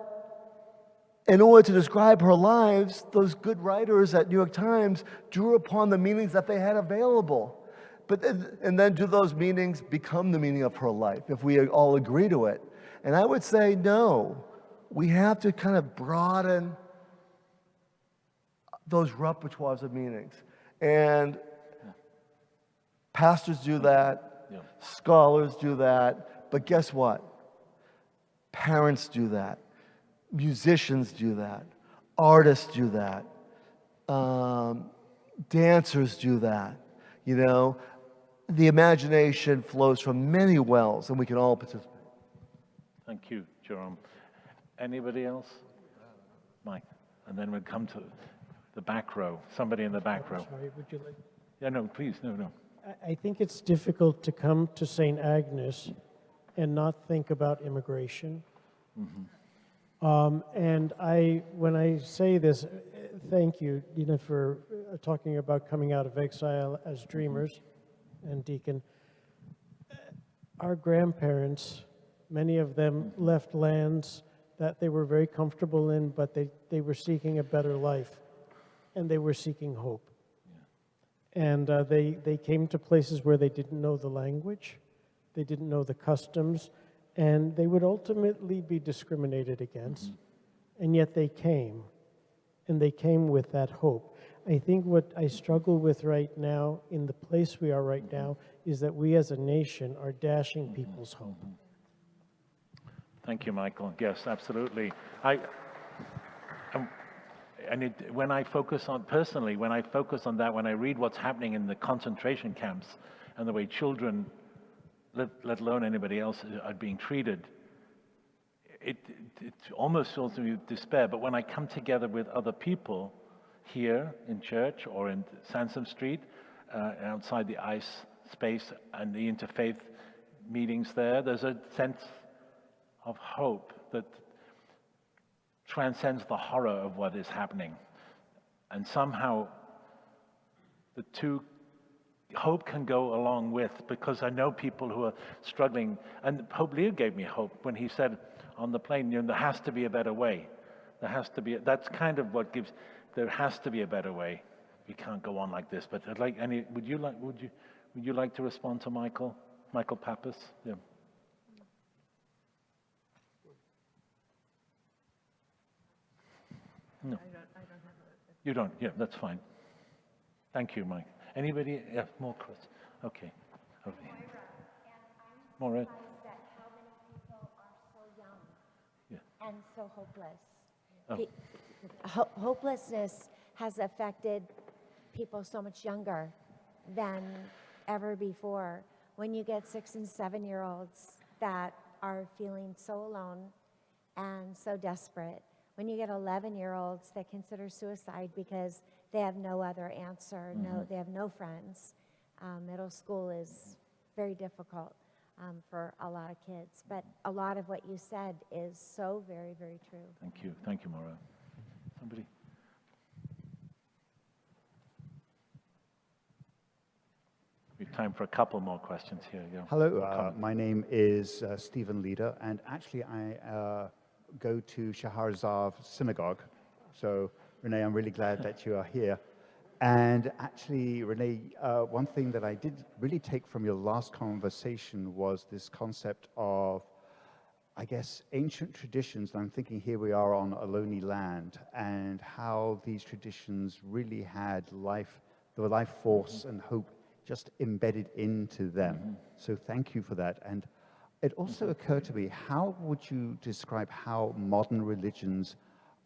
in order to describe her lives, those good writers at New York Times drew upon the meanings that they had available. And then do those meanings become the meaning of her life, if we all agree to it? And I would say no. We have to kind of broaden those repertoires of meanings. And pastors do that, scholars do that, but guess what? Parents do that. Musicians do that, artists do that, dancers do that. You know, the imagination flows from many wells, and we can all participate. Thank you, Jerome. Anybody else? Mike, and then we'll come to the back row. Somebody in the back row. Sorry, would you like? Yeah, no, please, no. I think it's difficult to come to St. Agnes and not think about immigration. Mm-hmm. And when I say this, thank you, Deena, for talking about coming out of exile as dreamers, and Deacon. Our grandparents, many of them left lands that they were very comfortable in, but they were seeking a better life, and they were seeking hope. Yeah. And they came to places where they didn't know the language, they didn't know the customs, and they would ultimately be discriminated against, and yet they came, and they came with that hope. I think what I struggle with right now, in the place we are right now, is that we as a nation are dashing people's hope. Thank you, Michael. Yes, absolutely. When I focus on that, when I read what's happening in the concentration camps and the way children, let alone anybody else, are being treated, it almost fills me with despair. But when I come together with other people here in church or in Sansom Street, outside the ICE space and the Interfaith meetings there's a sense of hope that transcends the horror of what is happening. And somehow the two, hope can go along with, because I know people who are struggling, and Pope Leo gave me hope when he said on the plane, there has to be a better way. There has to be, that's kind of what gives, there has to be a better way. We can't go on like this. But I'd like, would you like to respond to Michael Pappas? Yeah. No. You don't? Yeah, that's fine. Thank you, Mike. Anybody have more questions? Okay. Okay. Moira. That how many people are so young and so hopeless. Hopelessness has affected people so much younger than ever before. When you get 6- and 7-year-olds that are feeling so alone and so desperate, when you get 11-year-olds that consider suicide because they have no other answer, they have no friends. Middle school is very difficult for a lot of kids. But a lot of what you said is so very, very true. Thank you. Thank you, Maura. Somebody? We have time for a couple more questions here. Yeah. Hello, my name is Stephen Leader, and actually I go to Shahrazad Synagogue. So, Renee, I'm really glad that you are here. And actually, Renee, one thing that I did really take from your last conversation was this concept of, I guess, ancient traditions. And I'm thinking here we are on a lonely land, and how these traditions really had life, the life force and hope just embedded into them. So thank you for that. And it also occurred to me, how would you describe how modern religions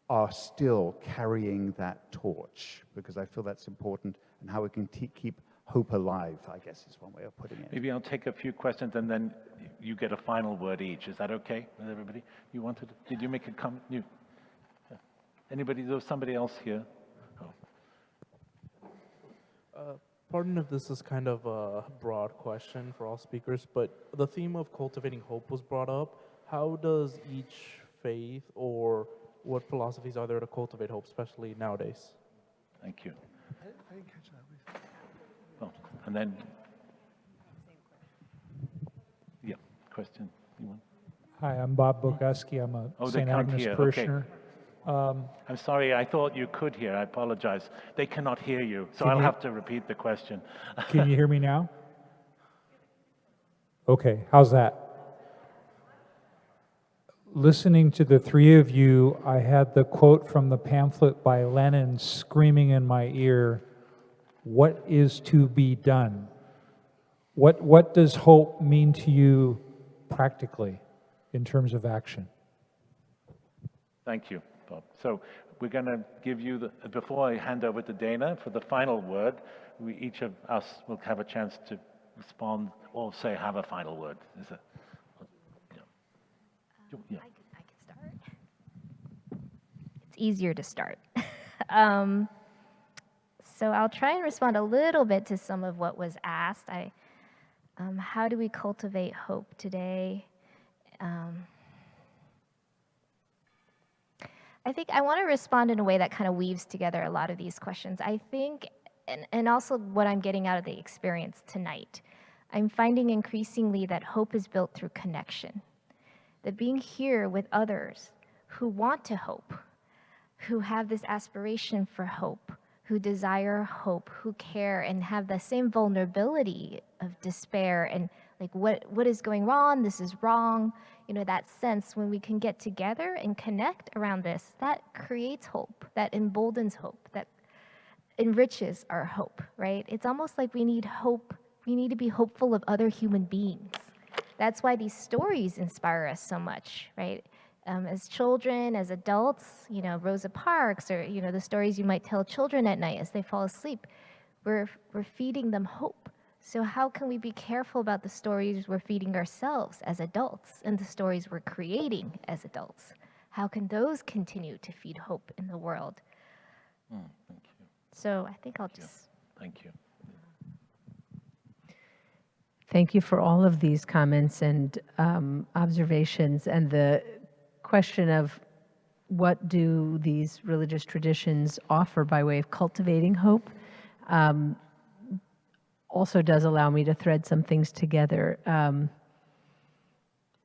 are still carrying that torch? Because I feel that's important, and how we can keep hope alive, I guess is one way of putting it. Maybe I'll take a few questions and then you get a final word each. Is that okay with everybody? You wanted, did you make a comment? Anybody, there was somebody else here? Pardon if this is kind of a broad question for all speakers, but the theme of cultivating hope was brought up. How does each faith, or what philosophies are there to cultivate hope, especially nowadays? Thank you. I didn't catch that. Oh, and then, yeah, question. You want? Hi, I'm Bob Boguski. I'm a They St. can't Agnes hear. parishioner. I'm sorry, I thought you could hear. I apologize. They cannot hear you, so Can I'll you- have to repeat the question. Can you hear me now? Okay, how's that? Listening to the three of you, I had the quote from the pamphlet by Lenin screaming in my ear, "What is to be done?" What does hope mean to you practically in terms of action? Thank you, Bob. So we're going to give you, before I hand over to Deena for the final word, each of us will have a chance to respond or say, have a final word. Is it? Yeah. I can start. It's easier to start. So I'll try and respond a little bit to some of what was asked. How do we cultivate hope today? I think I want to respond in a way that kind of weaves together a lot of these questions. I think, and also what I'm getting out of the experience tonight, I'm finding increasingly that hope is built through connection. That being here with others who want to hope, who have this aspiration for hope, who desire hope, who care and have the same vulnerability of despair and like what is going wrong, this is wrong, that sense when we can get together and connect around this, that creates hope, that emboldens hope, that enriches our hope, right? It's almost like we need hope, we need to be hopeful of other human beings. That's why these stories inspire us so much, right? As children, as adults, Rosa Parks, or the stories you might tell children at night as they fall asleep, we're feeding them hope. So how can we be careful about the stories we're feeding ourselves as adults and the stories we're creating as adults? How can those continue to feed hope in the world? Thank you. So I think I'll just... Thank you. Thank you for all of these comments and observations, and the question of what do these religious traditions offer by way of cultivating hope also does allow me to thread some things together,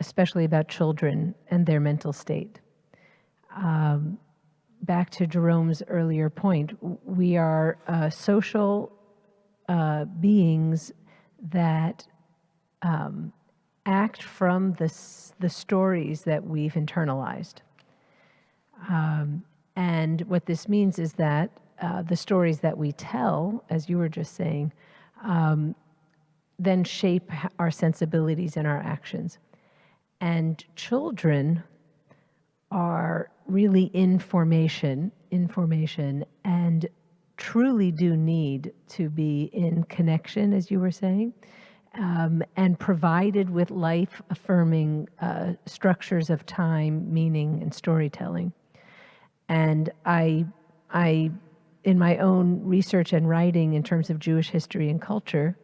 especially about children and their mental state. Back to Jerome's earlier point, we are social beings that act from the stories that we've internalized. And what this means is that the stories that we tell, as you were just saying, then shape our sensibilities and our actions. And children are really in formation, and truly do need to be in connection, as you were saying, and provided with life-affirming structures of time, meaning, and storytelling. And I, in my own research and writing in terms of Jewish history and culture,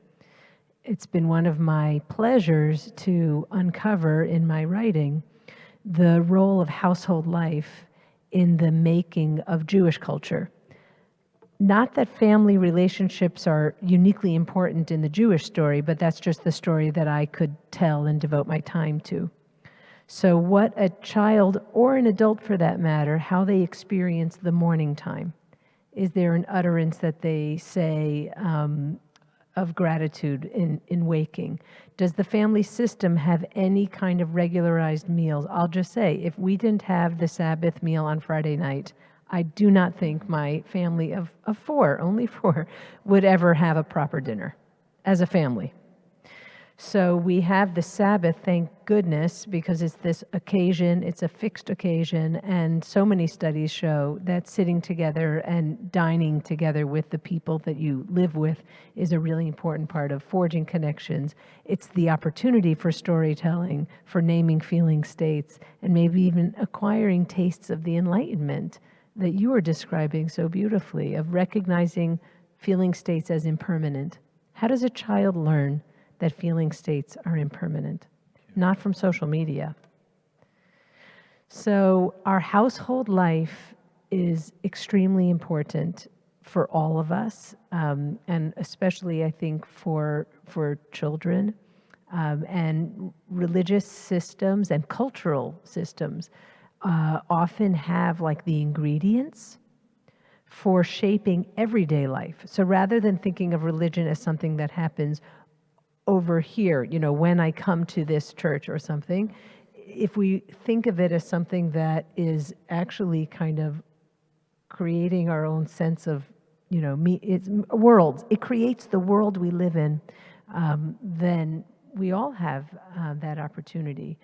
it's been one of my pleasures to uncover in my writing the role of household life in the making of Jewish culture. Not that family relationships are uniquely important in the Jewish story, but that's just the story that I could tell and devote my time to. So what a child, or an adult for that matter, how they experience the morning time. Is there an utterance that they say of gratitude in waking? Does the family system have any kind of regularized meals? I'll just say, if we didn't have the Sabbath meal on Friday night, I do not think my family of four, only four, would ever have a proper dinner as a family. So we have the Sabbath, thank goodness, because it's this occasion, it's a fixed occasion, and so many studies show that sitting together and dining together with the people that you live with is a really important part of forging connections. It's the opportunity for storytelling, for naming feeling states, and maybe even acquiring tastes of the enlightenment that you were describing so beautifully, of recognizing feeling states as impermanent. How does a child learn that feeling states are impermanent? Not from social media. So our household life is extremely important for all of us, and especially, I think, for children. And religious systems and cultural systems often have like the ingredients for shaping everyday life. So rather than thinking of religion as something that happens over here, you know, when I come to this church or something, if we think of it as something that is actually kind of creating our own sense of, you know, it's worlds, it creates the world we live in, then we all have that opportunity.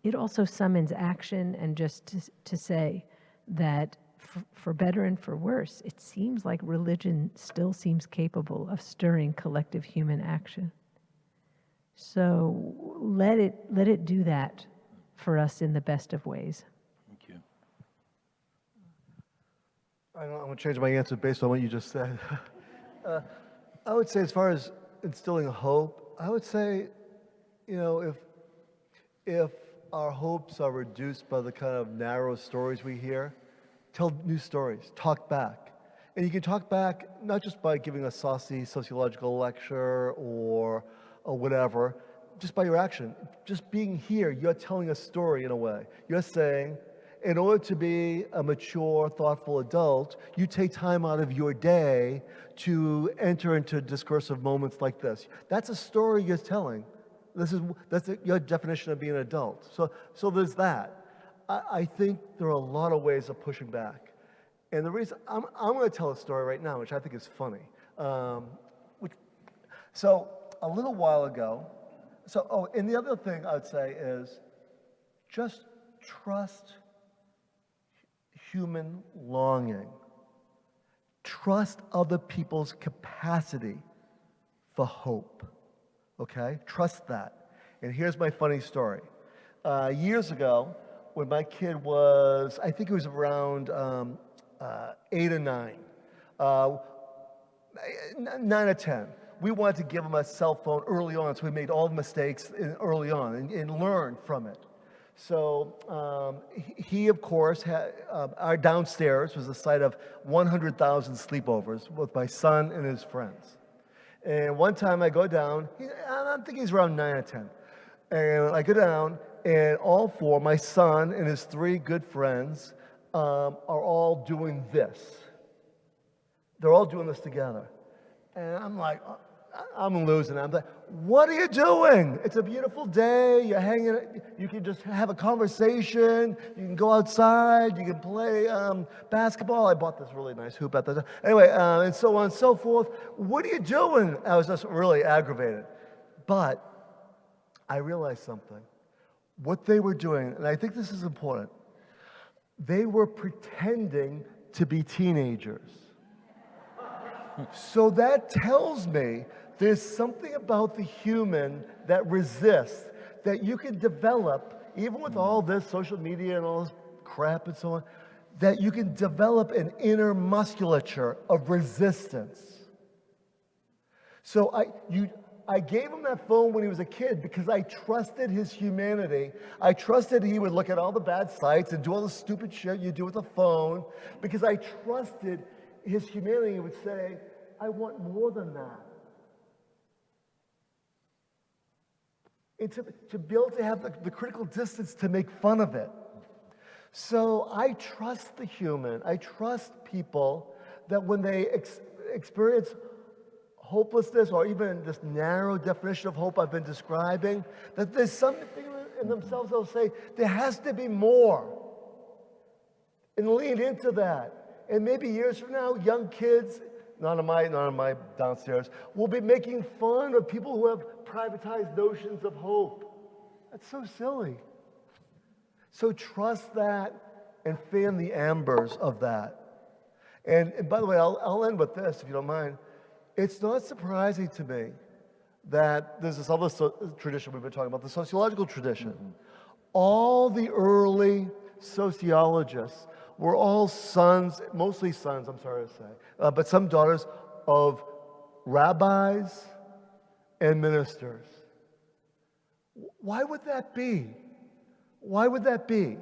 It also summons action, and just to say that for better and for worse, it seems like religion still seems capable of stirring collective human action. So let it do that for us in the best of ways. Thank you. I'm going to change my answer based on what you just said. I would say, as far as instilling hope, I would say, you know, if our hopes are reduced by the kind of narrow stories we hear, tell new stories, talk back. And you can talk back not just by giving a saucy sociological lecture or whatever, just by your action. Just being here, you're telling a story in a way. You're saying, in order to be a mature, thoughtful adult, you take time out of your day to enter into discursive moments like this. That's a story you're telling. That's your definition of being an adult. So there's that. I think there are a lot of ways of pushing back. And the reason, I'm going to tell a story right now, which I think is funny. So a little while ago, and the other thing I would say is just trust human longing. Trust other people's capacity for hope. Okay? Trust that. And here's my funny story. Years ago, when my kid was, I think it was around 8 or 9, 9 or 10, we wanted to give him a cell phone early on, so we made all the mistakes early on and learned from it. So he, of course, had, our downstairs was the site of 100,000 sleepovers with my son and his friends. And one time I go down, I think he's around 9 or 10. And I go down, and all four, my son and his 3 good friends, are all doing this. They're all doing this together. And I'm like, I'm losing it. I'm like, what are you doing? It's a beautiful day. You're hanging. You can just have a conversation. You can go outside. You can play basketball. I bought this really nice hoop at the time. Anyway, and so on and so forth. What are you doing? I was just really aggravated. But I realized something. What they were doing, and I think this is important, they were pretending to be teenagers. So that tells me there's something about the human that resists, that you can develop, even with all this social media and all this crap and so on, that you can develop an inner musculature of resistance. So I gave him that phone when he was a kid because I trusted his humanity. I trusted he would look at all the bad sites and do all the stupid shit you do with a phone, because I trusted his humanity would say, I want more than that. And to be able to have the critical distance to make fun of it. So I trust the human. I trust people that when they experience hopelessness, or even this narrow definition of hope I've been describing, that there's something in themselves that will say, there has to be more. And lean into that. And maybe years from now, young kids, not on my downstairs, will be making fun of people who have privatized notions of hope. That's so silly. So trust that and fan the embers of that. And by the way, I'll end with this, if you don't mind. It's not surprising to me that there's this other tradition we've been talking about, the sociological tradition. All the early sociologists were all sons, mostly sons, I'm sorry to say, but some daughters of rabbis and ministers. Why would that be? Why would that be?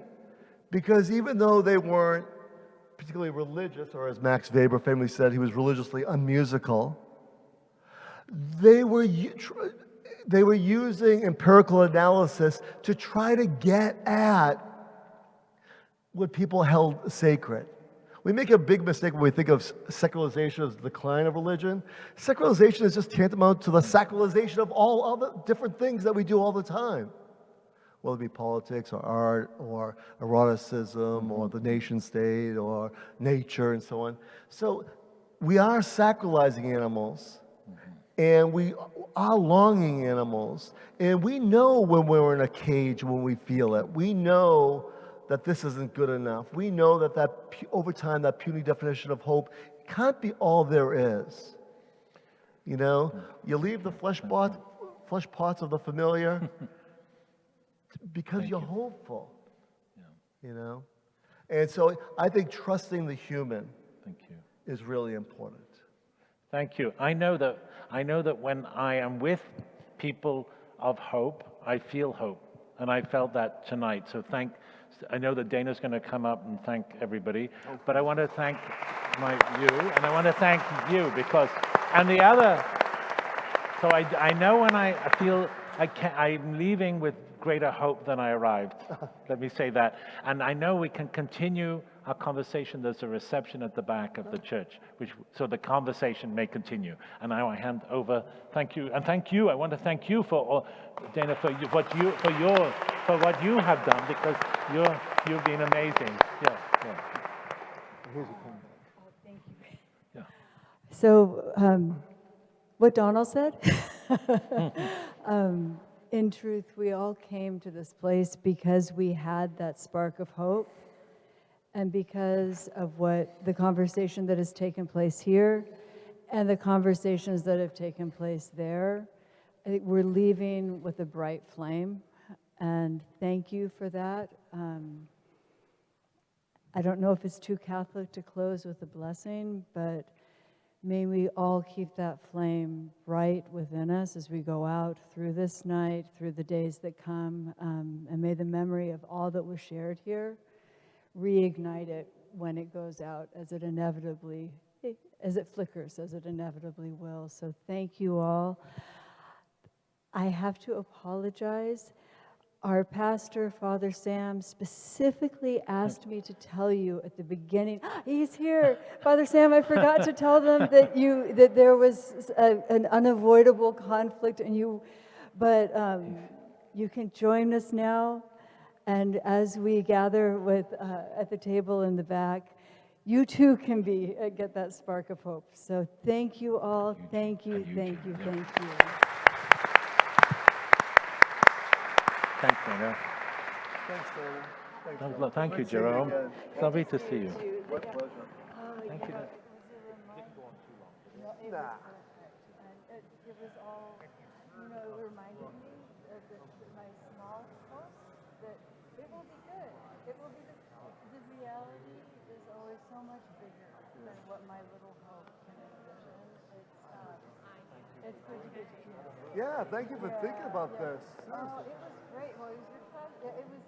Because even though they weren't particularly religious, or as Max Weber famously said, he was religiously unmusical, they were using empirical analysis to try to get at what people held sacred. We make a big mistake when we think of secularization as the decline of religion. Secularization is just tantamount to the sacralization of all other different things that we do all the time, whether it be politics or art or eroticism or the nation state or nature and so on. So we are sacralizing animals, and we are longing animals, and we know when we're in a cage when we feel it. We know that this isn't good enough. We know that over time, that puny definition of hope can't be all there is. You know, you leave the flesh pots of the familiar because you're hopeful. You know, and so I think trusting the human is really important. Thank you. I know that when I am with people of hope, I feel hope, and I felt that tonight. So I know that Dana's going to come up and thank everybody, but I want to thank you, and I want to thank you because, and the other, so I know when I feel I'm leaving with greater hope than I arrived. Let me say that. And I know we can continue our conversation. There's a reception at the back of the church, so the conversation may continue. And now I hand over. Thank you, and thank you. I want to thank you Dana, for what you have done, because you've been amazing. Yeah. Thank you. Yeah. So, what Donal said. In truth, we all came to this place because we had that spark of hope, and because of what the conversation that has taken place here and the conversations that have taken place there. I think we're leaving with a bright flame, and thank you for that. I don't know if it's too Catholic to close with a blessing, but may we all keep that flame bright within us as we go out through this night, through the days that come, and may the memory of all that was shared here reignite it when it goes out, as it flickers, as it inevitably will. So thank you all. I have to apologize. Our pastor, Father Sam, specifically asked me to tell you at the beginning, he's here. Father Sam, I forgot to tell them that there was an unavoidable conflict, but you can join us now. And as we gather at the table in the back, you too can get that spark of hope. So thank you all. Thank you. Thanks, Dana. Thanks, Dana. Well, thank you, Jerome. It's lovely to see you. My pleasure. Thank you. It was all, it reminded me of my small hope that it will be good. It will be the reality is always so much bigger than what my little hope can envision. It's good to get to hear. Yeah, thank you for thinking about this. Oh, it was great. Well, it was your pleasure. It was.